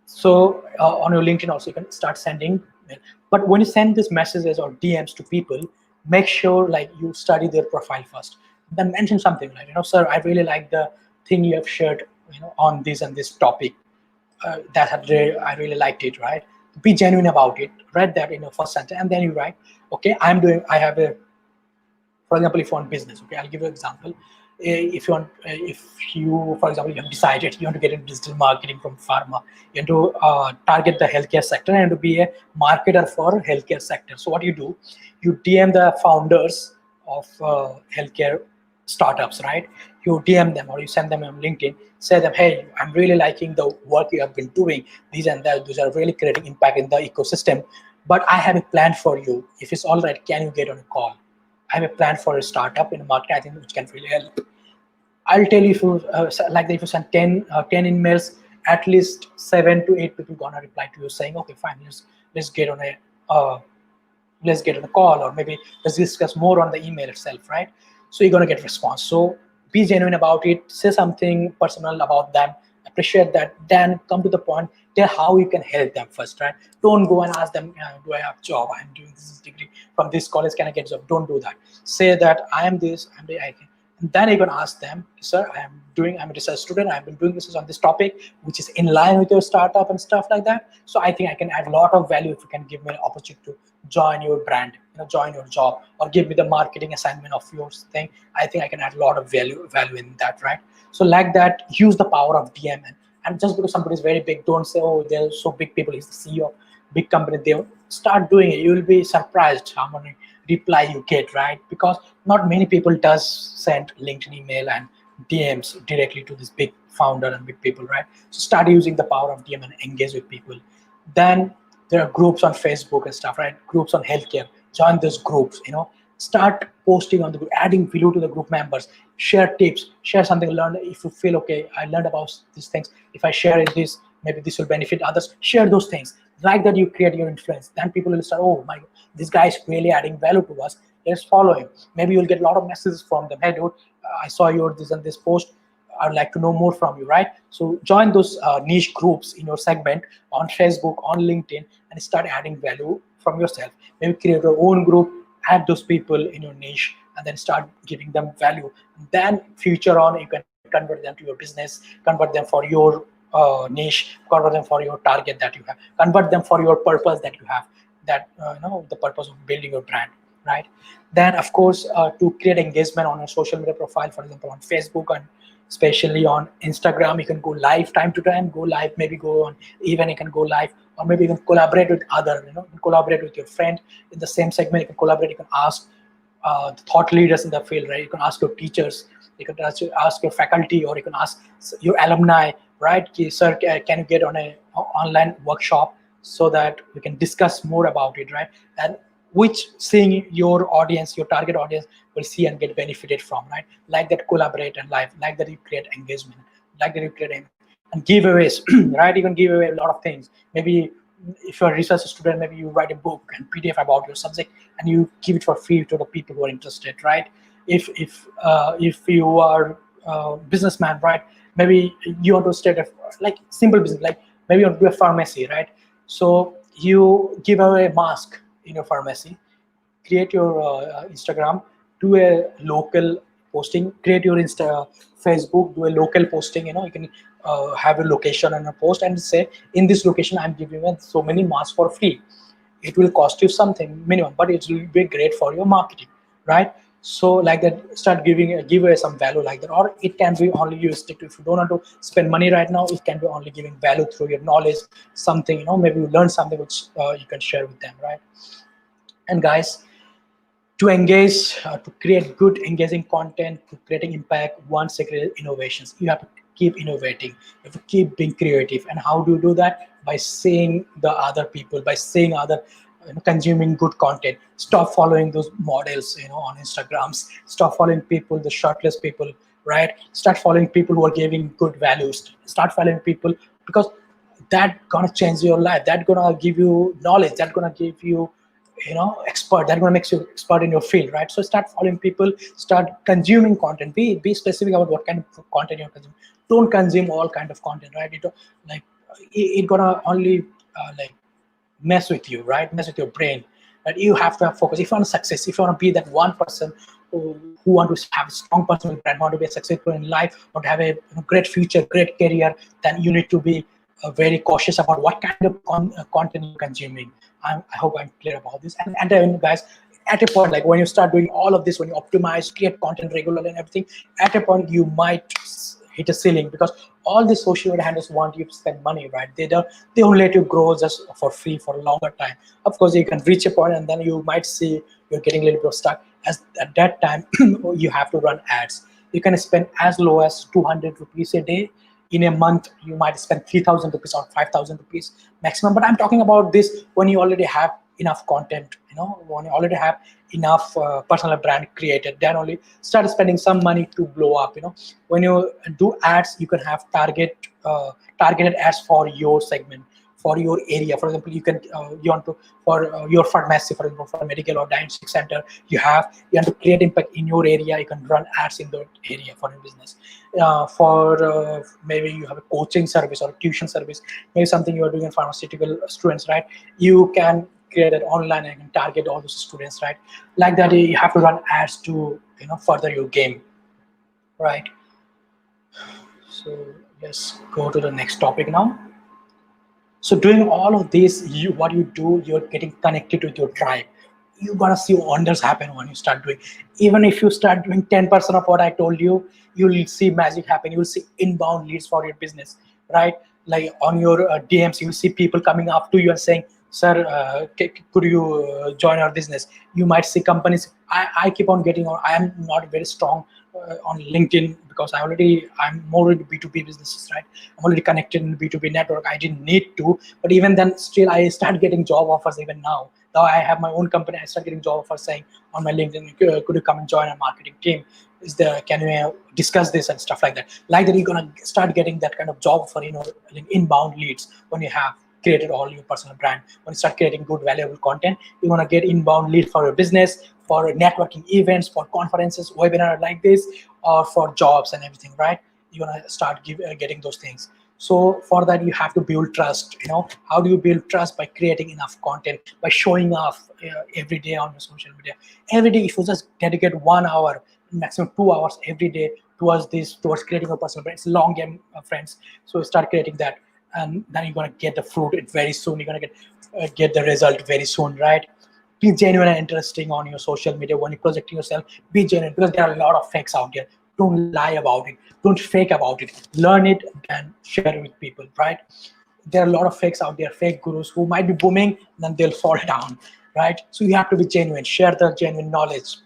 So on your LinkedIn also you can start sending mail. But when you send these messages or DMs to people, make sure like you study their profile first, then mention something like, sir, I really like the thing you have shared, on this and this topic. I really liked it, right? Be genuine about it. Write that in your first sentence, and then you write, okay, I have a, for example, if you want business, okay, I'll give you an example. If you want, if you, for example, you have decided you want to get into digital marketing from pharma, you want to target the healthcare sector and to be a marketer for healthcare sector. So what you do, you DM the founders of healthcare startups, right? You DM them or you send them on LinkedIn, say them, hey, I'm really liking the work you have been doing. These and that, these are really creating impact in the ecosystem. But I have a plan for you. If it's all right, can you get on a call? I have a plan for a startup in a market, I think, which can really help. I'll tell you, if you if you send 10 emails, at least 7 to 8 people gonna reply to you saying, okay, fine, let's get on a let's get on a call, or maybe let's discuss more on the email itself, right? So you're gonna get response. So be genuine about it, say something personal about them, appreciate that, then come to the point, tell how you can help them first, right? Don't go and ask them, do I have job, I'm doing this degree from this college, can I get a job? Don't do that. Say that I am this, I can. And then you can ask them, sir, I'm a research student, I've been doing research on this topic which is in line with your startup and stuff like that. So I think I can add a lot of value if you can give me an opportunity to join your brand, join your job, or give me the marketing assignment of yours thing. I think I can add a lot of value in that, right? So like that, use the power of DM. And just because somebody is very big, don't say, oh, they're so big people, he's the CEO of big company. They start doing it, you will be surprised how many reply you get, right? Because not many people does send LinkedIn email and DMs directly to this big founder and big people, right? So start using the power of DM and engage with people. Then there are groups on Facebook and stuff, right? Groups on healthcare. Join those groups, start posting on the group, adding value to the group members, share tips, share something learned. If you feel, okay, I learned about these things, if I share this, maybe this will benefit others, share those things. Like that, you create your influence. Then people will start, oh my, this guy is really adding value to us, let's follow him. Maybe you'll get a lot of messages from them, hey dude, I saw your this and this post, I'd like to know more from you, right? So join those niche groups in your segment on Facebook, on LinkedIn, and start adding value from yourself. Maybe create your own group, add those people in your niche, and then start giving them value. Then future on, you can convert them to your business, convert them for your niche, convert them for your target that you have, convert them for your purpose that you have, that the purpose of building your brand, right? Then of course, to create engagement on a social media profile, for example on Facebook and especially on Instagram, you can go live time to time, go live, maybe go on, even you can go live, or maybe you can collaborate with other, you can collaborate with your friend in the same segment. You can collaborate, you can ask the thought leaders in the field, right? You can ask your teachers, you can ask your faculty, or you can ask your alumni, right? Sir, can you get on a online workshop so that we can discuss more about it, right? And which seeing your audience, your target audience will see and get benefited from, right? Like that, collaborate and live, like that you create engagement, like that you create and giveaways, right? You can give away a lot of things. Maybe if you're a research student, maybe you write a book and PDF about your subject and you give it for free to the people who are interested, right? If you are a businessman, right? Maybe you want to start a like simple business, like maybe you want to do a pharmacy, right? So you give away a mask in your pharmacy, create your Instagram, do a local posting, create your Facebook, do a local posting. You can have a location and a post and say, in this location I'm giving you so many masks for free. It will cost you something minimum, but it will be great for your marketing, right? So like that, start give away some value like that. Or it can be only used if you don't want to spend money right now, it can be only giving value through your knowledge, something, maybe you learn something which you can share with them, right? And guys, to engage, to create good engaging content, to creating impact, one secret is innovations. You have to keep innovating, you have to keep being creative. And how do you do that? By seeing the other people, by seeing other, consuming good content. Stop following those models, on Instagrams. Stop following people, the shirtless people, right? Start following people who are giving good values. Start following people, because that gonna change your life, that gonna give you knowledge, that gonna give you, expert, that gonna make you expert in your field, right? So start following people, start consuming content, be specific about what kind of content you're consuming. Don't consume all kind of content, right? Like it gonna only like mess with you, right? Mess with your brain. But you have to have focus. If you want to success, if you want to be that one person who want to have a strong personal brand, want to be successful in life, want to have a great future, great career, then you need to be very cautious about what kind of content you're consuming. I hope I'm clear about this. And then, guys, at a point, like when you start doing all of this, when you optimize, create content regularly and everything, at a point you might hit a ceiling, because all the social media handles want you to spend money, right? They don't let you grow just for free for a longer time. Of course, you can reach a point and then you might see you're getting a little bit stuck. As at that time, you have to run ads. You can spend as low as 200 rupees a day. In a month, you might spend 3,000 rupees or 5,000 rupees maximum. But I'm talking about this when you already have enough content, when you already have enough personal brand created, then only start spending some money to blow up. When you do ads, you can have targeted ads for your segment, for your area. For example, you want to, for your pharmacy, for example, for a medical or diagnostic center, you want to create impact in your area, you can run ads in that area for your business. For maybe you have a coaching service or a tuition service, maybe something you are doing in pharmaceutical students, right? You can create it online and target all those students, right? Like that, you have to run ads to further your game, right? So let's go to the next topic now. So doing all of this, what you do, you're getting connected with your tribe. You're gonna see wonders happen when you start doing. Even if you start doing 10% of what I told you, you'll see magic happen. You'll see inbound leads for your business, right? Like on your DMs, you'll see people coming up to you and saying, "Sir, could you join our business?" You might see companies. I keep on getting on. I am not very strong on LinkedIn, because I'm more into B2B businesses, right? I'm already connected in the B2B network. I didn't need to, but even then, still I start getting job offers even now. Now I have my own company, I start getting job offers saying on my LinkedIn, could you come and join our marketing team? Can we discuss this and stuff like that? Like that, you're gonna start getting that kind of job offer, like inbound leads when you have created all your personal brand. When you start creating good, valuable content, you're gonna get inbound lead for your business, for networking events, for conferences, webinar like this, or for jobs and everything, right? You're gonna start getting those things. So for that, you have to build trust. How do you build trust? By creating enough content, by showing off every day on your social media. Every day, if you just dedicate 1 hour, maximum 2 hours every day towards creating a personal brand. It's a long game, friends. So start creating that, and then you're gonna get the fruit very soon. You're gonna get the result very soon, right? Be genuine and interesting on your social media. When you're projecting yourself, be genuine, because there are a lot of fakes out there. Don't lie about it, don't fake about it. Learn it and share it with people, right? There are a lot of fakes out there, fake gurus who might be booming, then they'll fall down, right? So you have to be genuine, share the genuine knowledge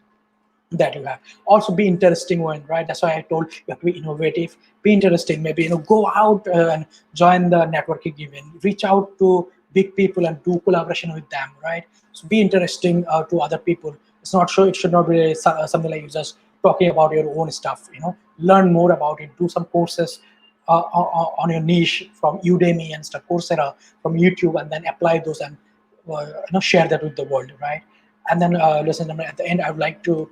that you have. Also be interesting one, right? That's why I told you have to be innovative, be interesting. Maybe go out and join the networking event, reach out to big people and do collaboration with them, right? So be interesting to other people. It's not sure, it should not be something like you just talking about your own stuff. Learn more about it, do some courses on your niche from Udemy and stuff, Coursera, from YouTube, and then apply those and share that with the world, right? And then listen, at the end, I would like to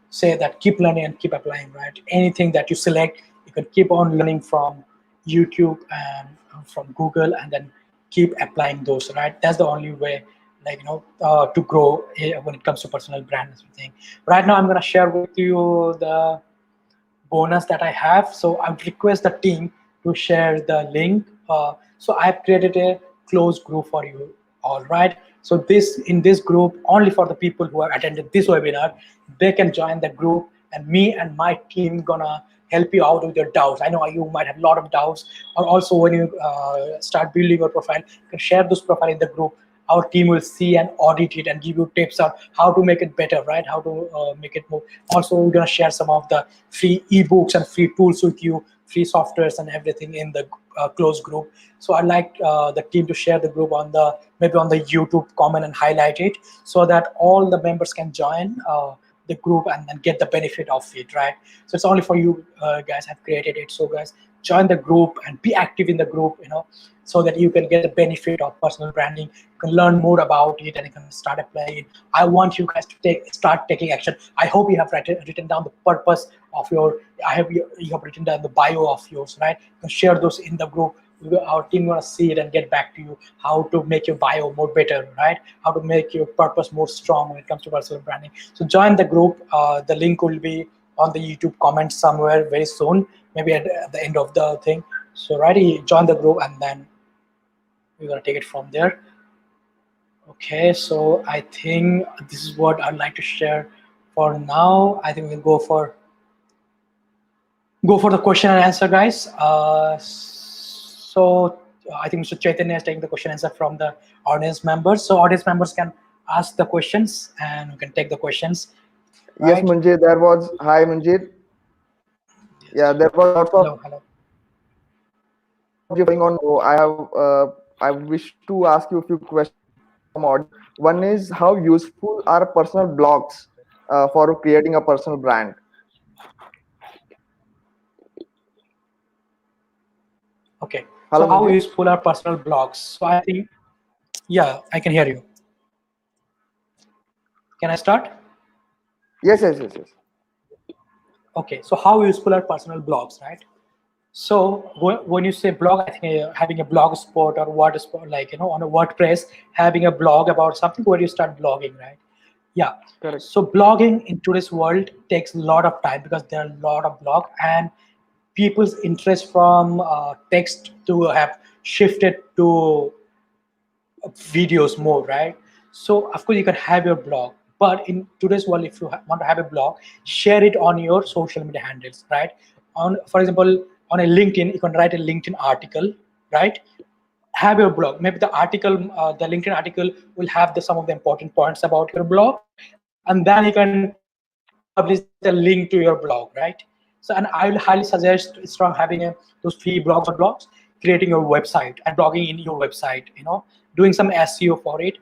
say that keep learning and keep applying, right? Anything that you select, you can keep on learning from YouTube and from Google, and then keep applying those, right? That's the only way, like to grow when it comes to personal brand and everything. Right now, I'm gonna share with you the bonus that I have. So I would request the team to share the link. So I've created a closed group for you all, right? So this, in this group, only for the people who have attended this webinar, they can join the group, and me and my team gonna help you out with your doubts. I know you might have a lot of doubts, or also when you start building your profile, you can share this profile in the group. Our team will see and audit it and give you tips on how to make it better, right? How to make it more. Also, we're gonna share some of the free ebooks and free tools with you, free softwares and everything in the closed group. So I'd like the team to share the group on the, maybe on the YouTube, comment and highlight it, so that all the members can join the group and then get the benefit of it, right? So it's only for you guys have created it. So guys, join the group and be active in the group, so that you can get the benefit of personal branding. You can learn more about it and you can start applying it. I want you guys to start taking action. I hope you have written down the purpose of your, I have you have written down the bio of yours, right? You can share those in the group. Our team gonna see it and get back to you how to make your bio more better, right? How to make your purpose more strong when it comes to personal branding. So join the group. The link will be on the YouTube comments somewhere very soon, maybe at the end of the thing. So right, join the group and then we're gonna take it from there. Okay, so I think this is what I'd like to share for now. I think we'll go for the question and answer, guys. So I think Mr. Chaitanya is taking the question and answer from the audience members. So audience members can ask the questions and we can take the questions. Right? Yes, Moonjir, there was, hi Moonjir. Yeah, there was lots of hello. Going on. So I wish to ask you a few questions from audience. One is, how useful are personal blogs for creating a personal brand? Okay. Hello, so how Moonjir? useful are personal blogs? So I think, yeah, I can hear you. Can I start? Yes. Okay, so how useful are personal blogs, right? So when you say blog, I think having a blog spot or what is like, on a WordPress, having a blog about something where you start blogging, right? Yeah. Correct. So blogging in today's world takes a lot of time because there are a lot of blogs, and people's interest from text to have shifted to videos more, right? So of course you can have your blog, but in today's world, if you want to have a blog, share it on your social media handles, right? For example, on a LinkedIn, you can write a LinkedIn article, right? Have your blog. Maybe the article, the LinkedIn article will have some of the important points about your blog, and then you can publish the link to your blog, right? So, and I will highly suggest strong having those free blogs or blogs, creating your website and blogging in your website, doing some SEO for it,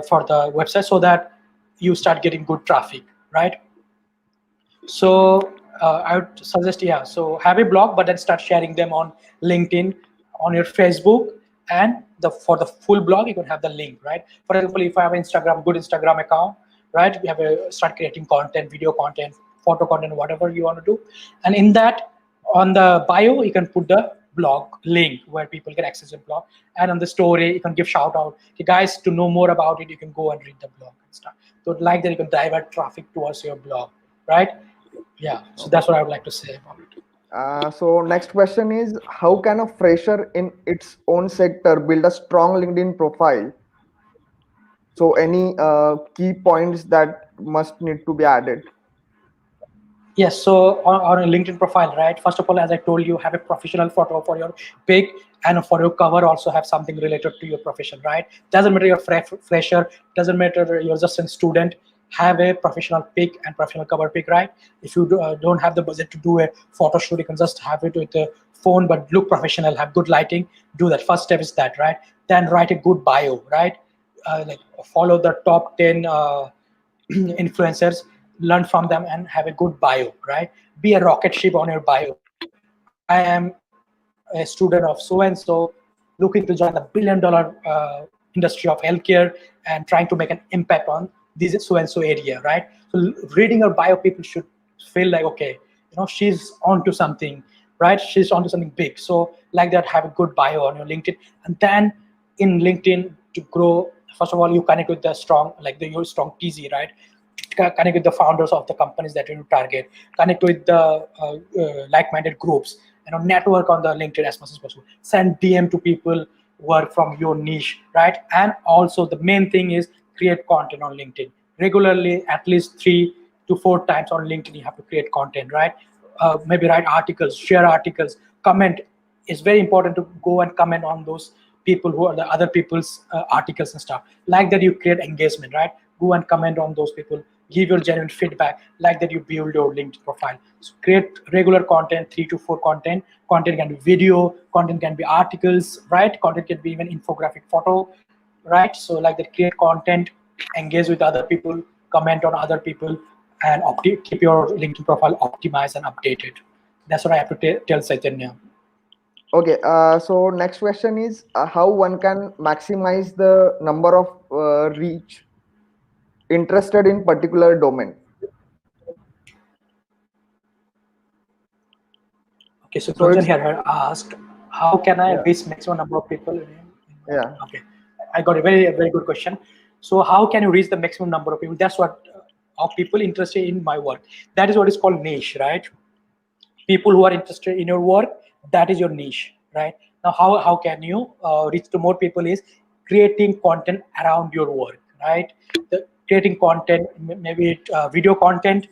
for the website, so that you start getting good traffic, right? So I would suggest, yeah, so have a blog, but then start sharing them on LinkedIn, on your Facebook, and for the full blog, you can have the link, right? For example, if I have an good Instagram account, right, we have start creating content, video content, photo content, whatever you want to do, and in that, on the bio, you can put the blog link where people can access your blog, and on the story, you can give shout out, hey guys, to know more about it, you can go and read the blog and stuff. So like that, you can divert traffic towards your blog, right? Yeah, so that's what I would like to say about it. So next question is, how can a fresher in its own sector build a strong LinkedIn profile? So any key points that must need to be added? Yes, so on a LinkedIn profile, right? First of all, as I told you, have a professional photo for your pic, and for your cover also have something related to your profession, right? Doesn't matter you're fresher, doesn't matter you're just a student, have a professional pic and professional cover pic, right? If you don't have the budget to do a photo shoot, you can just have it with a phone, but look professional, have good lighting, do that. First step is that, right? Then write a good bio, right? Like follow the top 10 influencers, learn from them and have a good bio, right? Be a rocket ship on your bio. I am a student of so and so, looking to join the $1 billion industry of healthcare and trying to make an impact on this so and so area, right? So reading your bio, people should feel like, okay, she's onto something, right? She's onto something big. So like that, have a good bio on your LinkedIn, and then in LinkedIn, to grow, first of all, you connect with the strong, like your strong TZ, right? Connect with the founders of the companies that you target, connect with the like-minded groups, network on the LinkedIn as much as possible, send DM to people, work from your niche, right? And also the main thing is create content on LinkedIn regularly, at least 3 to 4 times on LinkedIn. You have to create content, right? Maybe write articles, share articles, comment. It's very important to go and comment on those people who are the other people's articles and stuff. Like that, you create engagement, right? Go and comment on those people, give your genuine feedback. Like that, you build your LinkedIn profile. So create regular content, 3 to 4 content. Content can be video, content can be articles, right? Content can be even infographic photo, right? So like that, create content, engage with other people, comment on other people, and keep your LinkedIn profile optimized and updated. That's what I have to tell Chaitanya. Okay, so next question is how one can maximize the number of reach interested in particular domain. Okay, so So Gunjan it's here had asked, how can I yeah, reach maximum number of people? yeah. Okay, I got a very good question. So how can you reach the maximum number of people? That's what of people interested in my work. That is what is called niche, right? People who are interested in your work, that is your niche, right? Now how can you reach to more people is creating content around your work, right? Creating content, maybe video content,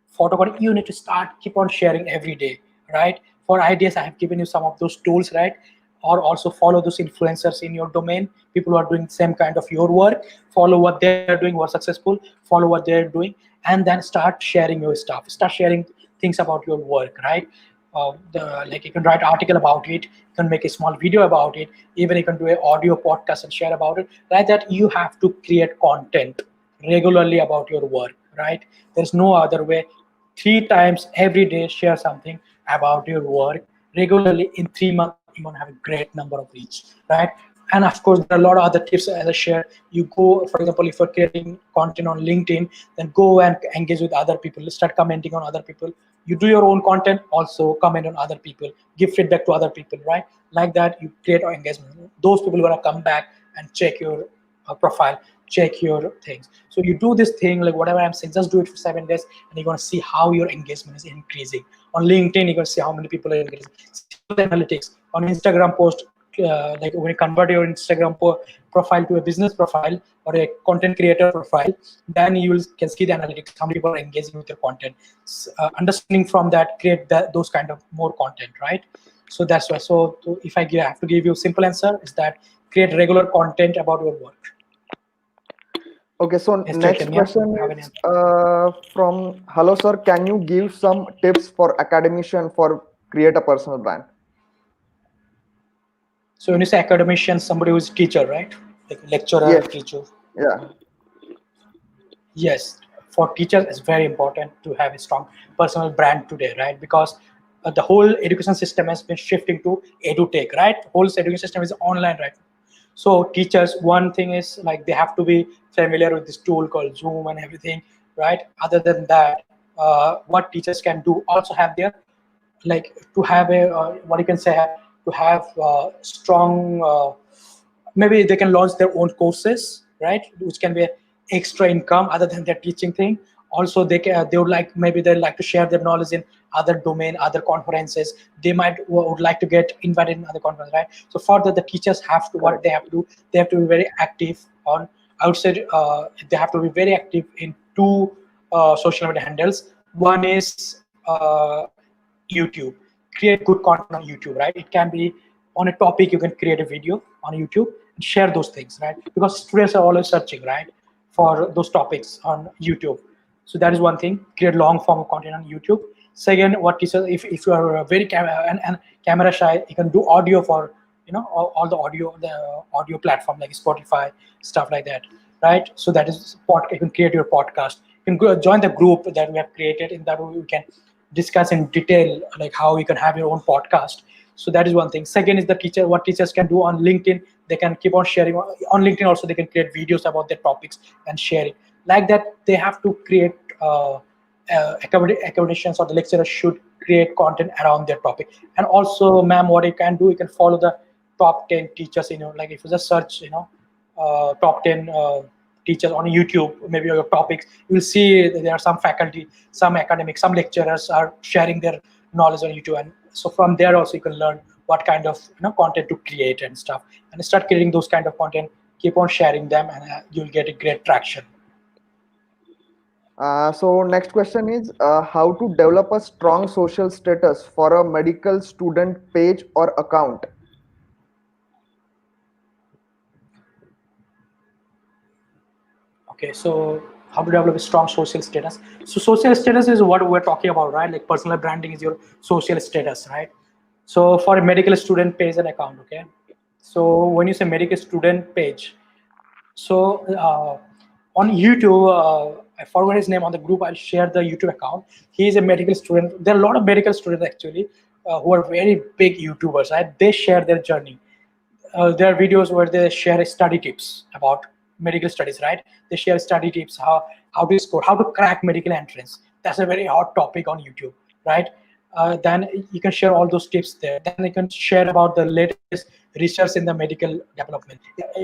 photo content. You need to start keep on sharing every day, right? For ideas, I have given you some of those tools, right? Or also follow those influencers in your domain, people who are doing the same kind of your work. Follow what they're doing, who are successful, follow what they're doing, and then start sharing your stuff, start sharing things about your work, right? Like you can write article about it, you can make a small video about it, even you can do an audio podcast and share about it. Like that, you have to create content regularly about your work, right? There's no other way. 3 times every day, share something about your work regularly. In 3 months, you're going to have a great number of reach, right? And of course, there are a lot of other tips as I share. You go, for example, if you're creating content on LinkedIn, then go and engage with other people, start commenting on other people. You do your own content, also comment on other people, give feedback to other people, right? Like that, you create engagement. Those people are going to come back and check your profile, check your things. So you do this thing, like whatever I'm saying, just do it for 7 days, and you're going to see how your engagement is increasing. On LinkedIn, you're going to see how many people are increasing. See the analytics on Instagram post. Like when you convert your Instagram profile to a business profile or a content creator profile, then you can see the analytics, how many people are engaging with your content. Understanding from that, create those kind of more content, right? So that's why. So if I have to give you a simple answer, is that create regular content about your work. Okay, so Yes, next Chaitanya, question you have any is answer? from hello sir, can you give some tips for academician for create a personal brand? So when you say academician, somebody who is teacher, right? Like lecturer, Yes, teacher. yeah, Yes, for teachers, it's very important to have a strong personal brand today, right? Because the whole education system has been shifting to edutech, right? Whole education system is online, right? So teachers, one thing is like they have to be familiar with this tool called Zoom and everything, right? Other than that, what teachers can do also have their, like, to have a what you can say, to have strong, maybe they can launch their own courses, right? Which can be extra income other than their teaching thing. Also, they would like, maybe they like to share their knowledge in other domain, other conferences. They would like to get invited in other conferences, right? So for that, the teachers have to, what correct. they have to do, they have to be very active on, I would say, they have to be very active in two social media handles. One is YouTube. Create good content on YouTube, right? It can be on a topic, you can create a video on YouTube and share those things, right? Because students are always searching, right, for those topics on YouTube. So that is one thing. Create long form of content on YouTube. Second, what teachers, if you are very and camera shy, you can do audio for, all the audio platform like Spotify, stuff like that, right? So that is you can create your podcast. You can join the group that we have created. In that way, we can discuss in detail like how you can have your own podcast. So that is one thing. Second is the teacher, what teachers can do on LinkedIn, they can keep on sharing on LinkedIn. Also, they can create videos about their topics and share it. Like that, they have to create academicians or the lecturers should create content around their topic. And also, ma'am, what you can do, you can follow the top 10 teachers, like if you just search, top 10 teachers on YouTube, maybe your topics, you will see that there are some faculty, some academics, some lecturers are sharing their knowledge on YouTube. And so from there also you can learn what kind of content to create and stuff, and start creating those kind of content, keep on sharing them, and you'll get a great traction. So next question is how to develop a strong social status for a medical student page or account. Okay, so how to develop a strong social status? So social status is what we're talking about, right? Like personal branding is your social status, right? So for a medical student page and account, okay. So when you say medical student page, so on YouTube, I forgot his name on the group. I'll share the YouTube account. He is a medical student. There are a lot of medical students actually who are very big YouTubers, right? They share their journey. There are videos where they share study tips about medical studies, right? They share study tips, how to score, how to crack medical entrance. That's a very hot topic on YouTube, right? Then you can share all those tips there. Then you can share about the latest research in the medical development.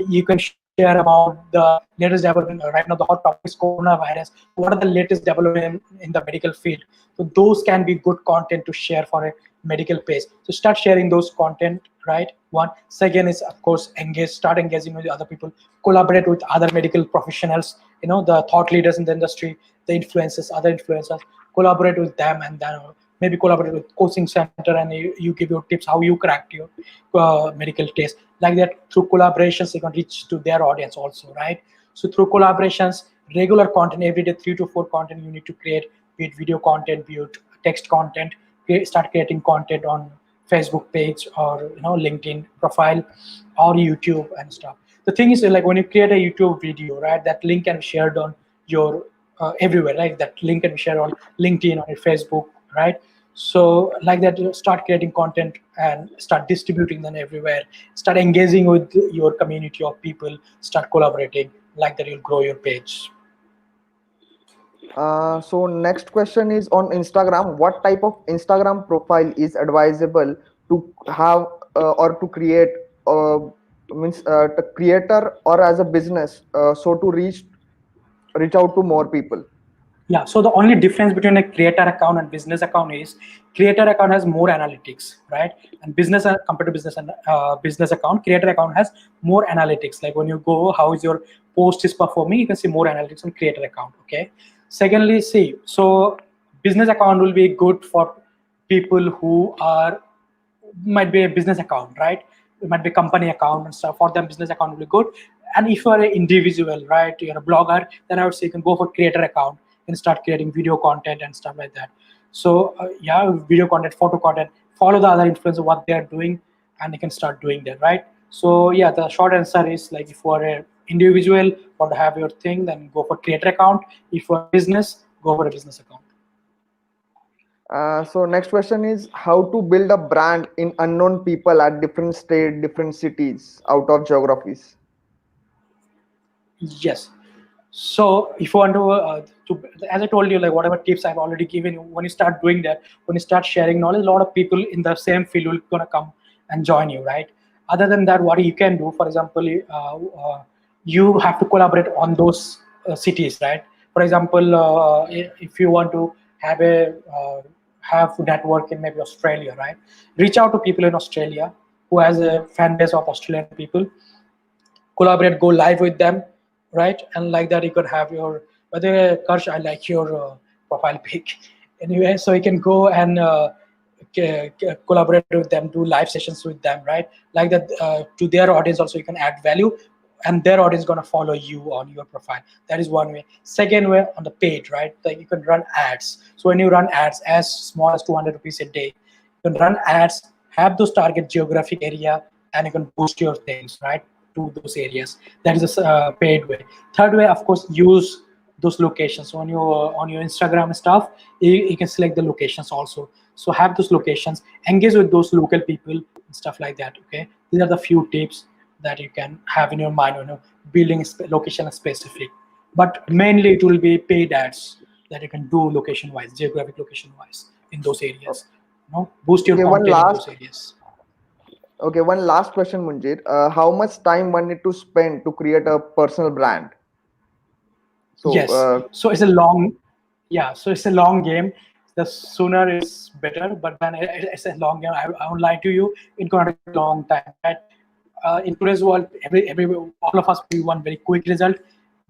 You can share about the latest development. Right now, the hot topic is coronavirus. So what are the latest development in the medical field? So those can be good content to share for a medical page. So start sharing those content, right? One. Second is, of course, start engaging with other people, collaborate with other medical professionals, the thought leaders in the industry, the influencers, other influencers, collaborate with them, and then maybe collaborate with coaching center, and you give your tips how you cracked your medical test. Like that, through collaborations you can reach to their audience also, right? So through collaborations, regular content every day, 3 to 4 content you need to create, be it video content, be it text content. Start creating content on Facebook page, or LinkedIn profile, or YouTube and stuff. The thing is, like when you create a YouTube video, right, that link can be shared on your everywhere, right? That link can be shared on LinkedIn, on your Facebook, right? So like that, you start creating content and start distributing them everywhere. Start engaging with your community of people. Start collaborating. Like that, you'll grow your page. So next question is on Instagram. What type of Instagram profile is advisable to have or to create? Means the creator or as a business, so to reach out to more people. Yeah, so the only difference between a creator account and business account is creator account has more analytics, right? And compared to business and business account, creator account has more analytics. Like when you go, how is your post is performing, you can see more analytics on creator account. Okay. Secondly, see, so business account will be good for people who are might be a business account, right? It might be company account and stuff. For them, business account will be good. And if you are an individual, right, you're a blogger, then I would say you can go for creator account and start creating video content and stuff like that. So yeah, video content, photo content, follow the other influencers what they are doing, and you can start doing that, right? So yeah, the short answer is, like, if you are an individual, want to have your thing, then go for creator account. If you are a business, go for a business account. So next question is how to build a brand in unknown people at different state, different cities, out of geographies. Yes. So if you want to, as I told you, like whatever tips I've already given you, when you start doing that, when you start sharing knowledge, a lot of people in the same field will gonna come and join you, right? Other than that, what you can do, for example, you have to collaborate on those cities, right? For example, if you want to have a have network in maybe Australia, right? Reach out to people in Australia who has a fan base of Australian people, collaborate, go live with them, right? And like that, you could have your, by the way, Karsh, I like your profile pic. Anyway, so you can go and collaborate with them, do live sessions with them, right? Like that, to their audience also, you can add value, and their audience is going to follow you on your profile. That is one way. Second way, on the page, right? Like you can run ads. So when you run ads as small as 200 rupees a day, you can run ads, have those target geographic area, and you can boost your things, right, to those areas. That is a paid way. Third way, of course, use those locations. So on your Instagram stuff, you can select the locations also. So have those locations, engage with those local people and stuff like that. Okay, these are the few tips that you can have in your mind, building location specific. But mainly it will be paid ads that you can do location wise, geographic location wise, in those areas. Boost your Okay, one content in those last areas. okay, one last question, Munjir. How much time one need to spend to create a personal brand? So Yes. So it's a long, yeah. So it's a long game. the sooner it's better. But then it's a long game. I won't lie to you, it's going to take a long time, right? In today's world, every all of us we want very quick result,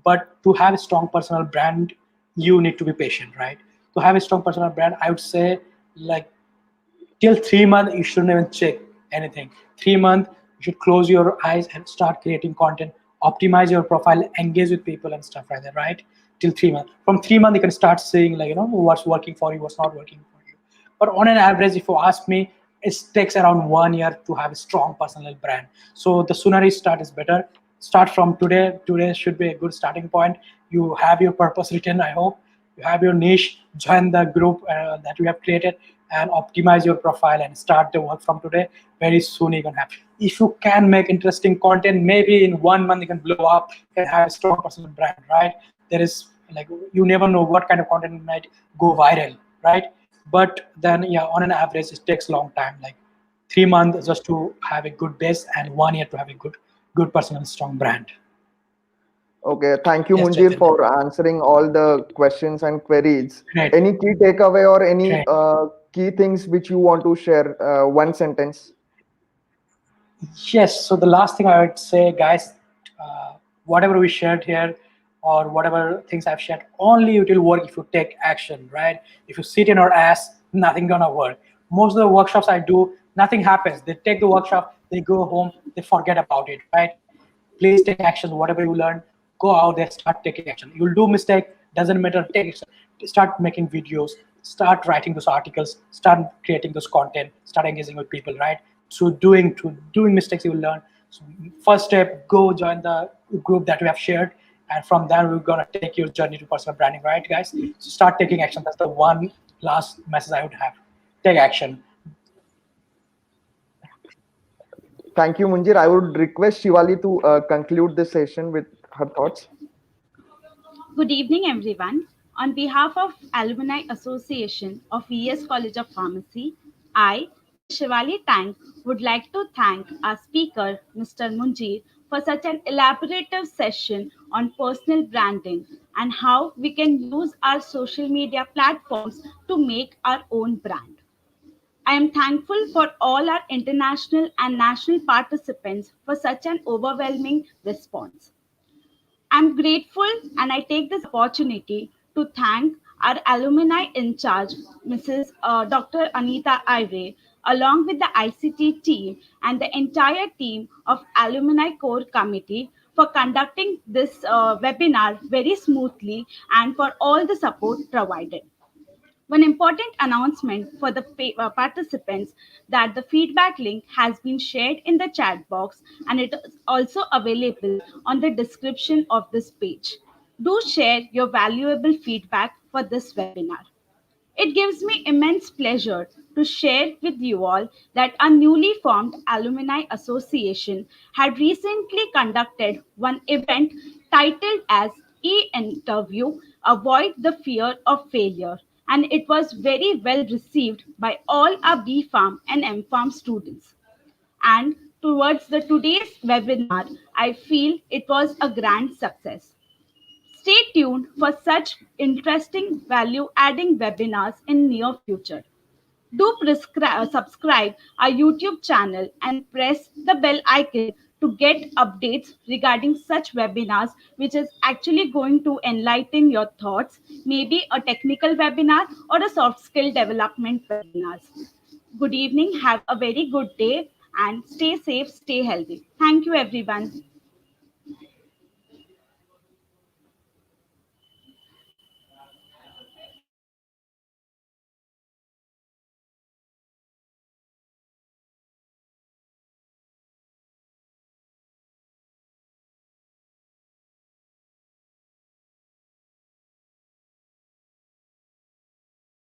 but to have a strong personal brand, you need to be patient, right? To have a strong personal brand, I would say like till 3 months you shouldn't even check anything. 3 months you should close your eyes and start creating content, optimize your profile, engage with people and stuff like that, right? Till 3 months. From 3 months you can start seeing like what's working for you, what's not working for you. But on an average, if you ask me, it takes around 1 year to have a strong personal brand. So the sooner you start is better. Start from today. Today should be a good starting point. You have your purpose written, I hope. You have your niche. Join the group that we have created and optimize your profile and start the work from today. Very soon you can have. If you can make interesting content, maybe in 1 month you can blow up and have a strong personal brand, right? There is like you never know what kind of content might go viral, right? But then yeah, on an average it takes a long time, like 3 months just to have a good base and 1 year to have a good personal strong brand. Okay, thank you, Yes, Moonjir, Jatin. for answering all the questions and queries. Great. Any key takeaway or any Great. key things which you want to share? One sentence. Yes. So the last thing I would say, guys, whatever we shared here, or whatever things I've shared, only it will work if you take action, right? If you sit in your ass, nothing gonna work. Most of the workshops I do, nothing happens. They take the workshop, they go home, they forget about it, right? Please take action. Whatever you learn, go out there, start taking action. You'll do mistake, doesn't matter. Take action. Start making videos. Start writing those articles. Start creating those content. Start engaging with people, right? So doing mistakes, you will learn. So first step, go join the group that we have shared, and from there we're gonna take your journey to personal branding, right, guys? So start taking action. That's the one last message I would have. Take action. Thank you, Munjir. I would request Shivali to conclude this session with her thoughts. Good evening, everyone. On behalf of Alumni Association of VS College of Pharmacy, I, Ms. Shivali Tank, would like to thank our speaker, Mr. Moonjir, for such an elaborative session on personal branding and how we can use our social media platforms to make our own brand. I am thankful for all our international and national participants for such an overwhelming response. I'm grateful and I take this opportunity to thank our alumni in charge, Mrs. Dr. Anita Ivey, along with the ICT team and the entire team of Alumni Core Committee for conducting this webinar very smoothly and for all the support provided. One important announcement for the participants that the feedback link has been shared in the chat box and it is also available on the description of this page. Do share your valuable feedback for this webinar. It gives me immense pleasure to share with you all that our newly formed Alumni Association had recently conducted one event titled as E-Interview Avoid the Fear of Failure, and it was very well received by all our B Farm and M Farm students. And towards the today's webinar, I feel it was a grand success. Stay tuned for such interesting value adding webinars in near future. Do subscribe our YouTube channel and press the bell icon to get updates regarding such webinars which is actually going to enlighten your thoughts, maybe a technical webinar or a soft skill development webinars. Good evening, have a very good day and stay safe, stay healthy. Thank you everyone.